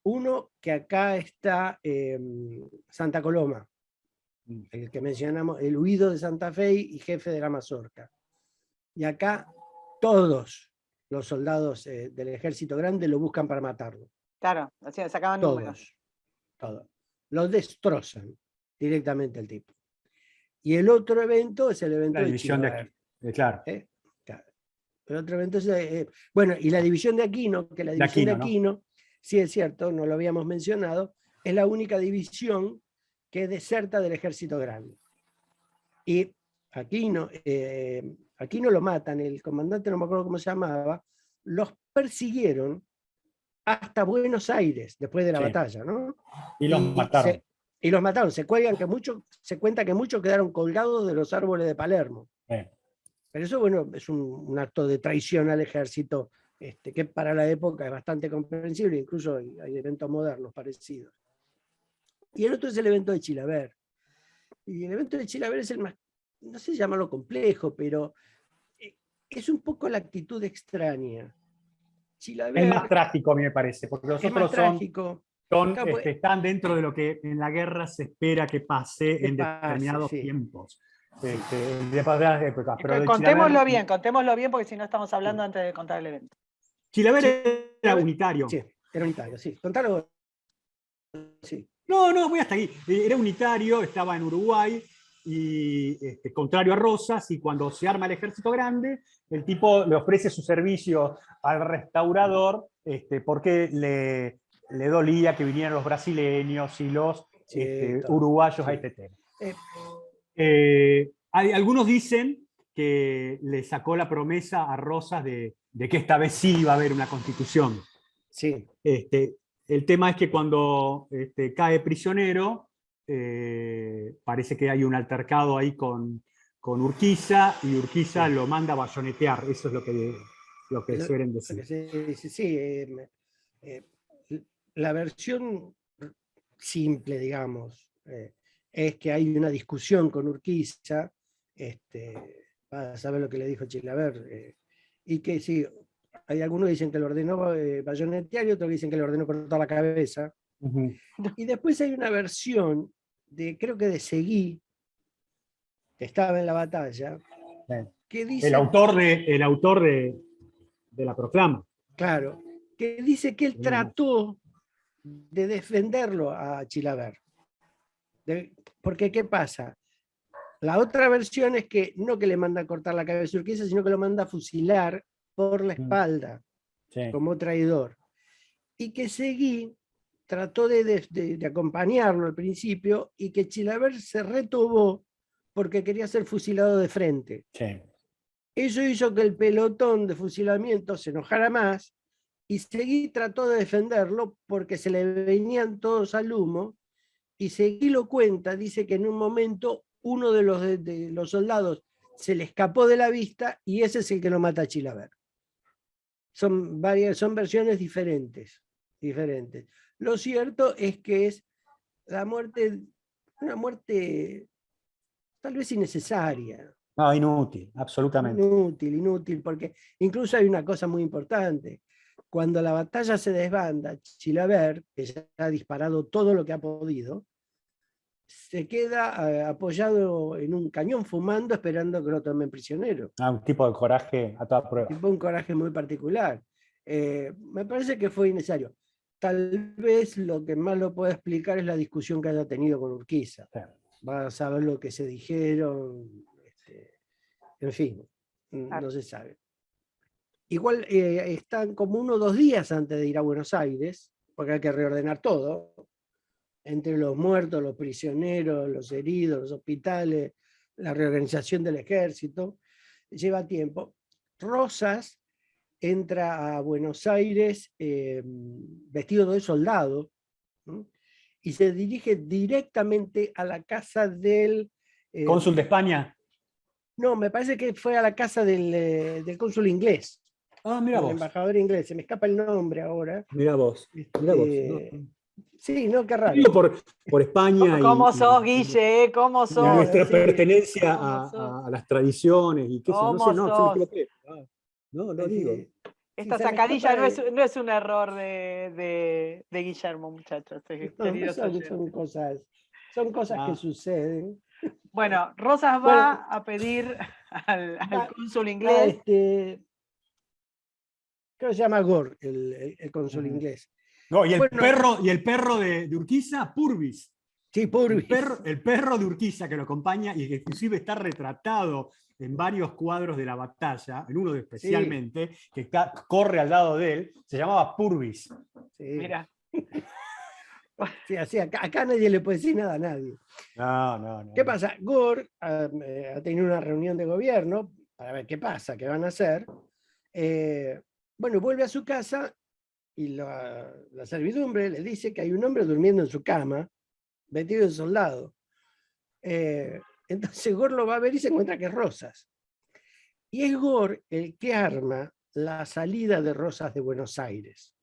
Uno, que acá está Santa Coloma, el que mencionamos, el huido de Santa Fe y jefe de la Mazorca. Y acá todos los soldados del ejército grande lo buscan para matarlo. Claro, así sacaban números. Todos. Lo destrozan directamente el tipo. Y el otro evento es el evento La de división de Chilaver. aquí. Claro. Claro. El otro evento es, bueno, y la división de Aquino, que la división de Aquino, sí es cierto, no lo habíamos mencionado, es la única división que deserta del ejército grande. Y Aquino lo matan, el comandante no me acuerdo cómo se llamaba, los persiguieron hasta Buenos Aires después de la batalla, ¿no? Y los mataron. Y los mataron. Se cuenta que muchos quedaron colgados de los árboles de Palermo. Pero eso, bueno, es un acto de traición al ejército, que para la época es bastante comprensible, incluso hay eventos modernos parecidos. Y el otro es el evento de Chilaver. Y el evento de Chilaver es el más, no sé si llamarlo complejo, pero es un poco la actitud extraña. Chilaver, es más trágico, a mí me parece, porque los otros están dentro de lo que en la guerra se espera que pase en determinados tiempos. De pasadas épocas. Pero contémoslo bien, porque si no estamos hablando antes de contar el evento. Chilaver era unitario. Sí, era unitario, sí. Contalo. Sí. No, voy hasta aquí. Era unitario, estaba en Uruguay, y contrario a Rosas, y cuando se arma el ejército grande, el tipo le ofrece su servicio al restaurador, porque le dolía que vinieran los brasileños y los uruguayos a este tema. Algunos dicen que le sacó la promesa a Rosas de que esta vez sí iba a haber una constitución. Sí. El tema es que cuando cae prisionero, parece que hay un altercado ahí con Urquiza, y Urquiza lo manda a bayonetear. Eso es lo que suelen decir. Sí. La versión simple, digamos, es que hay una discusión con Urquiza, para saber lo que le dijo Chilaver, y que sí, hay algunos que dicen que lo ordenó bayonetear y otros que dicen que le ordenó cortar la cabeza. Y después hay una versión creo que de Seguí, que estaba en la batalla, que dice... El autor de la proclama. Claro, que dice que él trató de defenderlo a Chilaver. Porque, ¿qué pasa? La otra versión es que no que le manda a cortar la cabeza a Urquiza, sino que lo manda a fusilar por la espalda, como traidor. Y que Seguí trató de acompañarlo al principio, y que Chilaver se retobó porque quería ser fusilado de frente. Eso hizo que el pelotón de fusilamiento se enojara más, y Seguí trató de defenderlo porque se le venían todos al humo, y Seguí lo cuenta, dice que en un momento uno de los soldados se le escapó de la vista, y ese es el que lo mata a Chilaver. Son versiones diferentes. Lo cierto es que es una muerte tal vez innecesaria. No, inútil, absolutamente. Inútil, porque incluso hay una cosa muy importante. Cuando la batalla se desbanda, Chilaver, que ya ha disparado todo lo que ha podido, se queda apoyado en un cañón fumando, esperando que lo tomen prisionero. Un tipo de coraje a toda prueba. Un coraje muy particular. Me parece que fue innecesario. Tal vez lo que más lo puede explicar es la discusión que haya tenido con Urquiza. Va a saber lo que se dijeron, en fin, no se sabe. Igual están como 1 o 2 días antes de ir a Buenos Aires, porque hay que reordenar todo, entre los muertos, los prisioneros, los heridos, los hospitales, la reorganización del ejército, lleva tiempo. Rosas entra a Buenos Aires vestido de soldado, ¿no? Y se dirige directamente a la casa del... ¿Cónsul de España? No, me parece que fue a la casa del cónsul inglés. Mira vos. El embajador inglés, se me escapa el nombre ahora. Mira vos. Sí, no, qué raro. Digo por España. ¿Cómo sos, Guille? ¿Cómo sos? Nuestra pertenencia a las tradiciones y qué sé yo. No sé, yo me equivoqué. No digo. Esta sacadilla no es un error de Guillermo, muchachos. Son cosas Son cosas que Ah. suceden. Bueno, Rosas va Bueno, a pedir al Va- cónsul va, inglés. creo que se llama Gore, el cónsul inglés. No, Bueno, y el perro de Urquiza, Purvis. sí, Purvis. El perro de Urquiza que lo acompaña y que inclusive está retratado en varios cuadros de la batalla, en uno especialmente, que corre al lado de él, se llamaba Purvis. Sí. Mira, Sí, así, acá nadie le puede decir nada a nadie. No. ¿Qué pasa? Gore ha tenido una reunión de gobierno para ver qué pasa, qué van a hacer. Bueno, vuelve a su casa y la servidumbre le dice que hay un hombre durmiendo en su cama, vestido de soldado. Entonces Gore lo va a ver y se encuentra que es Rosas. Y es Gore el que arma la salida de Rosas de Buenos Aires.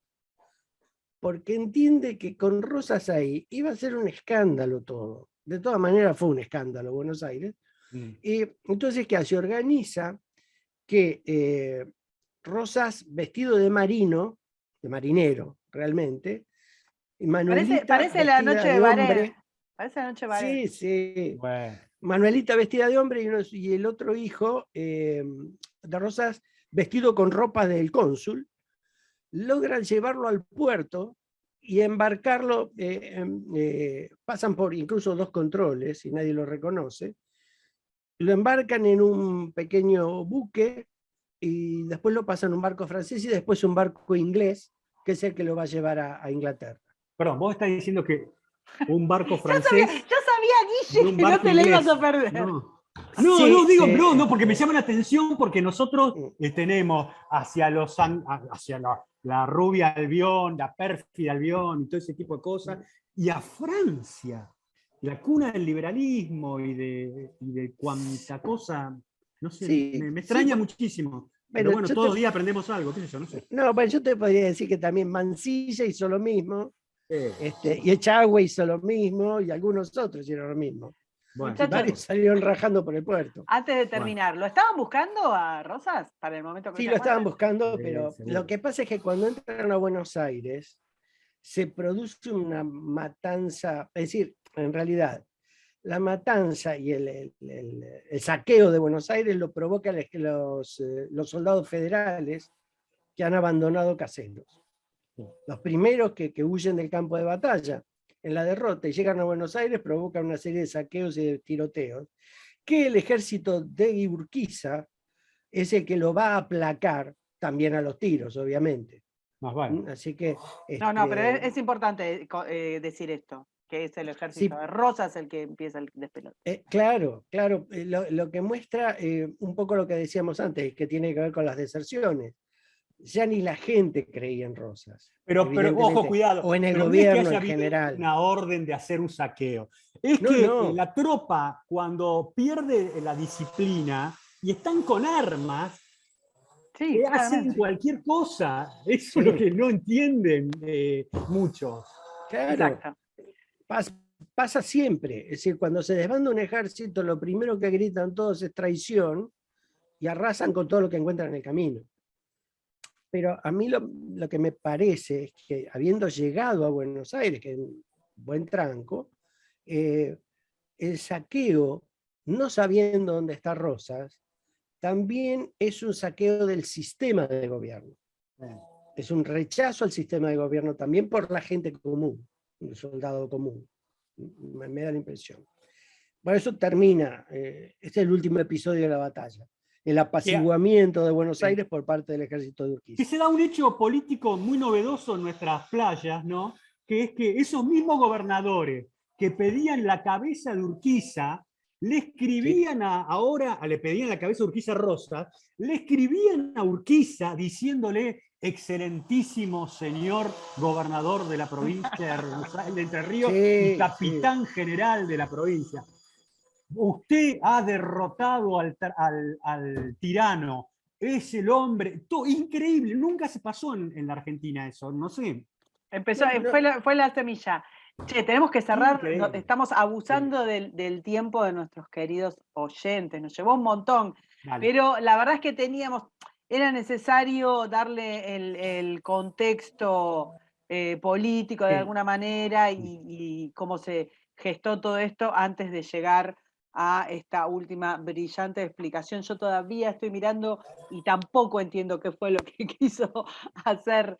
Porque entiende que con Rosas ahí iba a ser un escándalo todo. De todas maneras fue un escándalo Buenos Aires. Y entonces, ¿qué hace? Organiza que Rosas vestido de marino, de marinero realmente, y Manuelita parece la vestida noche de de Baré. hombre. Parece la noche de Baré. Sí, sí. Bueno. Manuelita vestida de hombre y el otro hijo de Rosas vestido con ropa del cónsul, logran llevarlo al puerto y embarcarlo, pasan por incluso 2 controles y nadie lo reconoce, lo embarcan en un pequeño buque y después lo pasan a un barco francés y después un barco inglés, que es el que lo va a llevar a Inglaterra. Perdón, vos estás diciendo que un barco Yo francés sabía, y Guille, un que no barco te la ibas inglés. a perder. Sí, Digo, sí, no, porque me llama la atención porque nosotros tenemos hacia la rubia Albión, la pérfida Albión y todo ese tipo de cosas, y a Francia, la cuna del liberalismo y de cuanta cosa, no sé, sí, me sí, extraña muchísimo. Pero bueno, todos los días aprendemos algo, qué sé yo, no sé. No, bueno, yo te podría decir que también Mansilla hizo lo mismo, y Echagüe hizo lo mismo, y algunos otros hicieron lo mismo. Bueno, Y varios salieron rajando por el puerto. Antes de terminar, ¿lo estaban buscando a Rosas para el momento que Sí, se lo estaban encuentran? buscando, Sí, pero seguro. lo que pasa es que cuando entran a Buenos Aires, se produce una matanza, es decir, en realidad, la matanza y el saqueo de Buenos Aires lo provocan los soldados federales que han abandonado Caseros. Los primeros que huyen del campo de batalla en la derrota y llegan a Buenos Aires provocan una serie de saqueos y de tiroteos, que el ejército de Urquiza es el que lo va a aplacar también a los tiros, obviamente. Más vale. Así que... No, pero es importante decir esto, que es el ejército Sí. de Rosas el que empieza el despelote. Claro. Lo que muestra un poco lo que decíamos antes, que tiene que ver con las deserciones. Ya ni la gente creía en Rosas. Pero ojo, cuidado. O en el Pero no es que gobierno haya en habido general. una orden de hacer un saqueo. Es No, que no. la tropa, cuando pierde la disciplina y están con armas, Sí, hacen claramente. cualquier cosa. Eso Sí. es lo que no entienden muchos. Claro. Exacto. Pasa siempre. Es decir, cuando se desbanda un ejército, lo primero que gritan todos es traición y arrasan con todo lo que encuentran en el camino. Pero a mí lo que me parece es que, habiendo llegado a Buenos Aires, que es un buen tranco, el saqueo, no sabiendo dónde está Rosas, también es un saqueo del sistema de gobierno. Es un rechazo al sistema de gobierno también por la gente común, el soldado común. Me da la impresión. Bueno, eso termina. Este es el último episodio de la batalla. El apaciguamiento de Buenos Aires por parte del ejército de Urquiza. Que se da un hecho político muy novedoso en nuestras playas, ¿no? Que es que esos mismos gobernadores que pedían la cabeza de Urquiza, le escribían le pedían la cabeza de Urquiza Rosa, le escribían a Urquiza diciéndole: excelentísimo señor gobernador de la provincia de Entre Ríos y capitán general de la provincia. Usted ha derrotado al tirano, es el hombre. Increíble, nunca se pasó en la Argentina eso, no sé. Fue la semilla. Che, tenemos que cerrar, Increíble. Estamos abusando del tiempo de nuestros queridos oyentes, nos llevó un montón, pero la verdad es que era necesario darle el contexto político de alguna manera y cómo se gestó todo esto antes de llegar a esta última brillante explicación. Yo todavía estoy mirando y tampoco entiendo qué fue lo que quiso hacer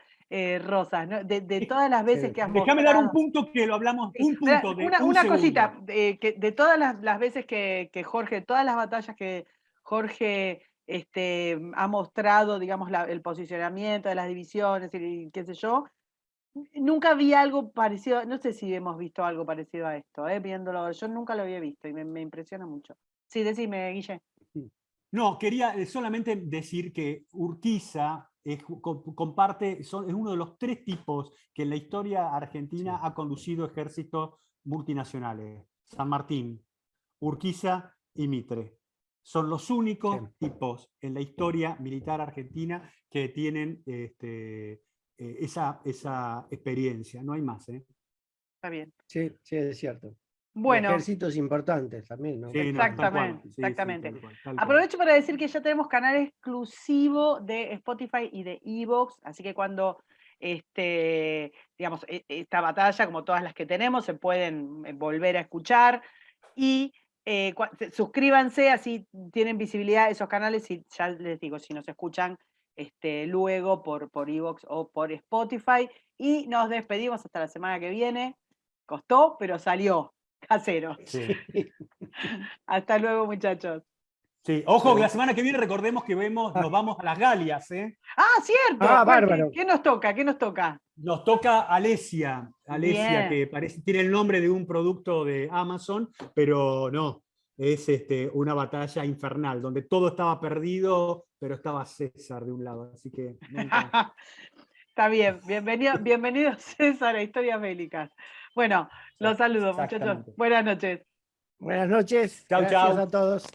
Rosas, ¿no? De todas las veces que has Déjame dar un mostrado. punto que lo hablamos, Sí, un punto de un una segundo. cosita, que de todas las veces que Jorge, todas las batallas que Jorge ha mostrado, digamos, el posicionamiento de las divisiones y qué sé yo, nunca vi algo parecido, no sé si hemos visto algo parecido a esto, viéndolo, yo nunca lo había visto y me impresiona mucho. Sí, decime, Guille. No, quería solamente decir que Urquiza comparte, es uno de los 3 tipos que en la historia argentina ha conducido ejércitos multinacionales. San Martín, Urquiza y Mitre. Son los únicos tipos en la historia militar argentina que tienen esa experiencia. No hay más. Está bien. Sí, sí, es cierto. Bueno. Ejércitos importantes también, ¿no? Sí, exactamente, no, exactamente. Sí, tal cual. Aprovecho para decir que ya tenemos canal exclusivo de Spotify y de Evox, así que cuando digamos, esta batalla, como todas las que tenemos, se pueden volver a escuchar y suscríbanse, así tienen visibilidad esos canales y ya les digo, si nos escuchan luego por Evox o por Spotify. Y nos despedimos hasta la semana que viene. Costó, pero salió. Casero. Sí. Hasta luego, muchachos. Sí, ojo que la semana que viene recordemos que nos vamos a las Galias. Ah, cierto. Bárbaro. ¿Qué nos toca? ¿Qué nos toca? Nos toca Alesia, Bien. que tiene el nombre de un producto de Amazon, pero no, es una batalla infernal, donde todo estaba perdido, pero estaba César de un lado, así que nunca... Está bien, bienvenido César a Historias Bélicas. Bueno, los saludo, muchachos. Buenas noches. Buenas noches. Chau, Gracias chau. a todos.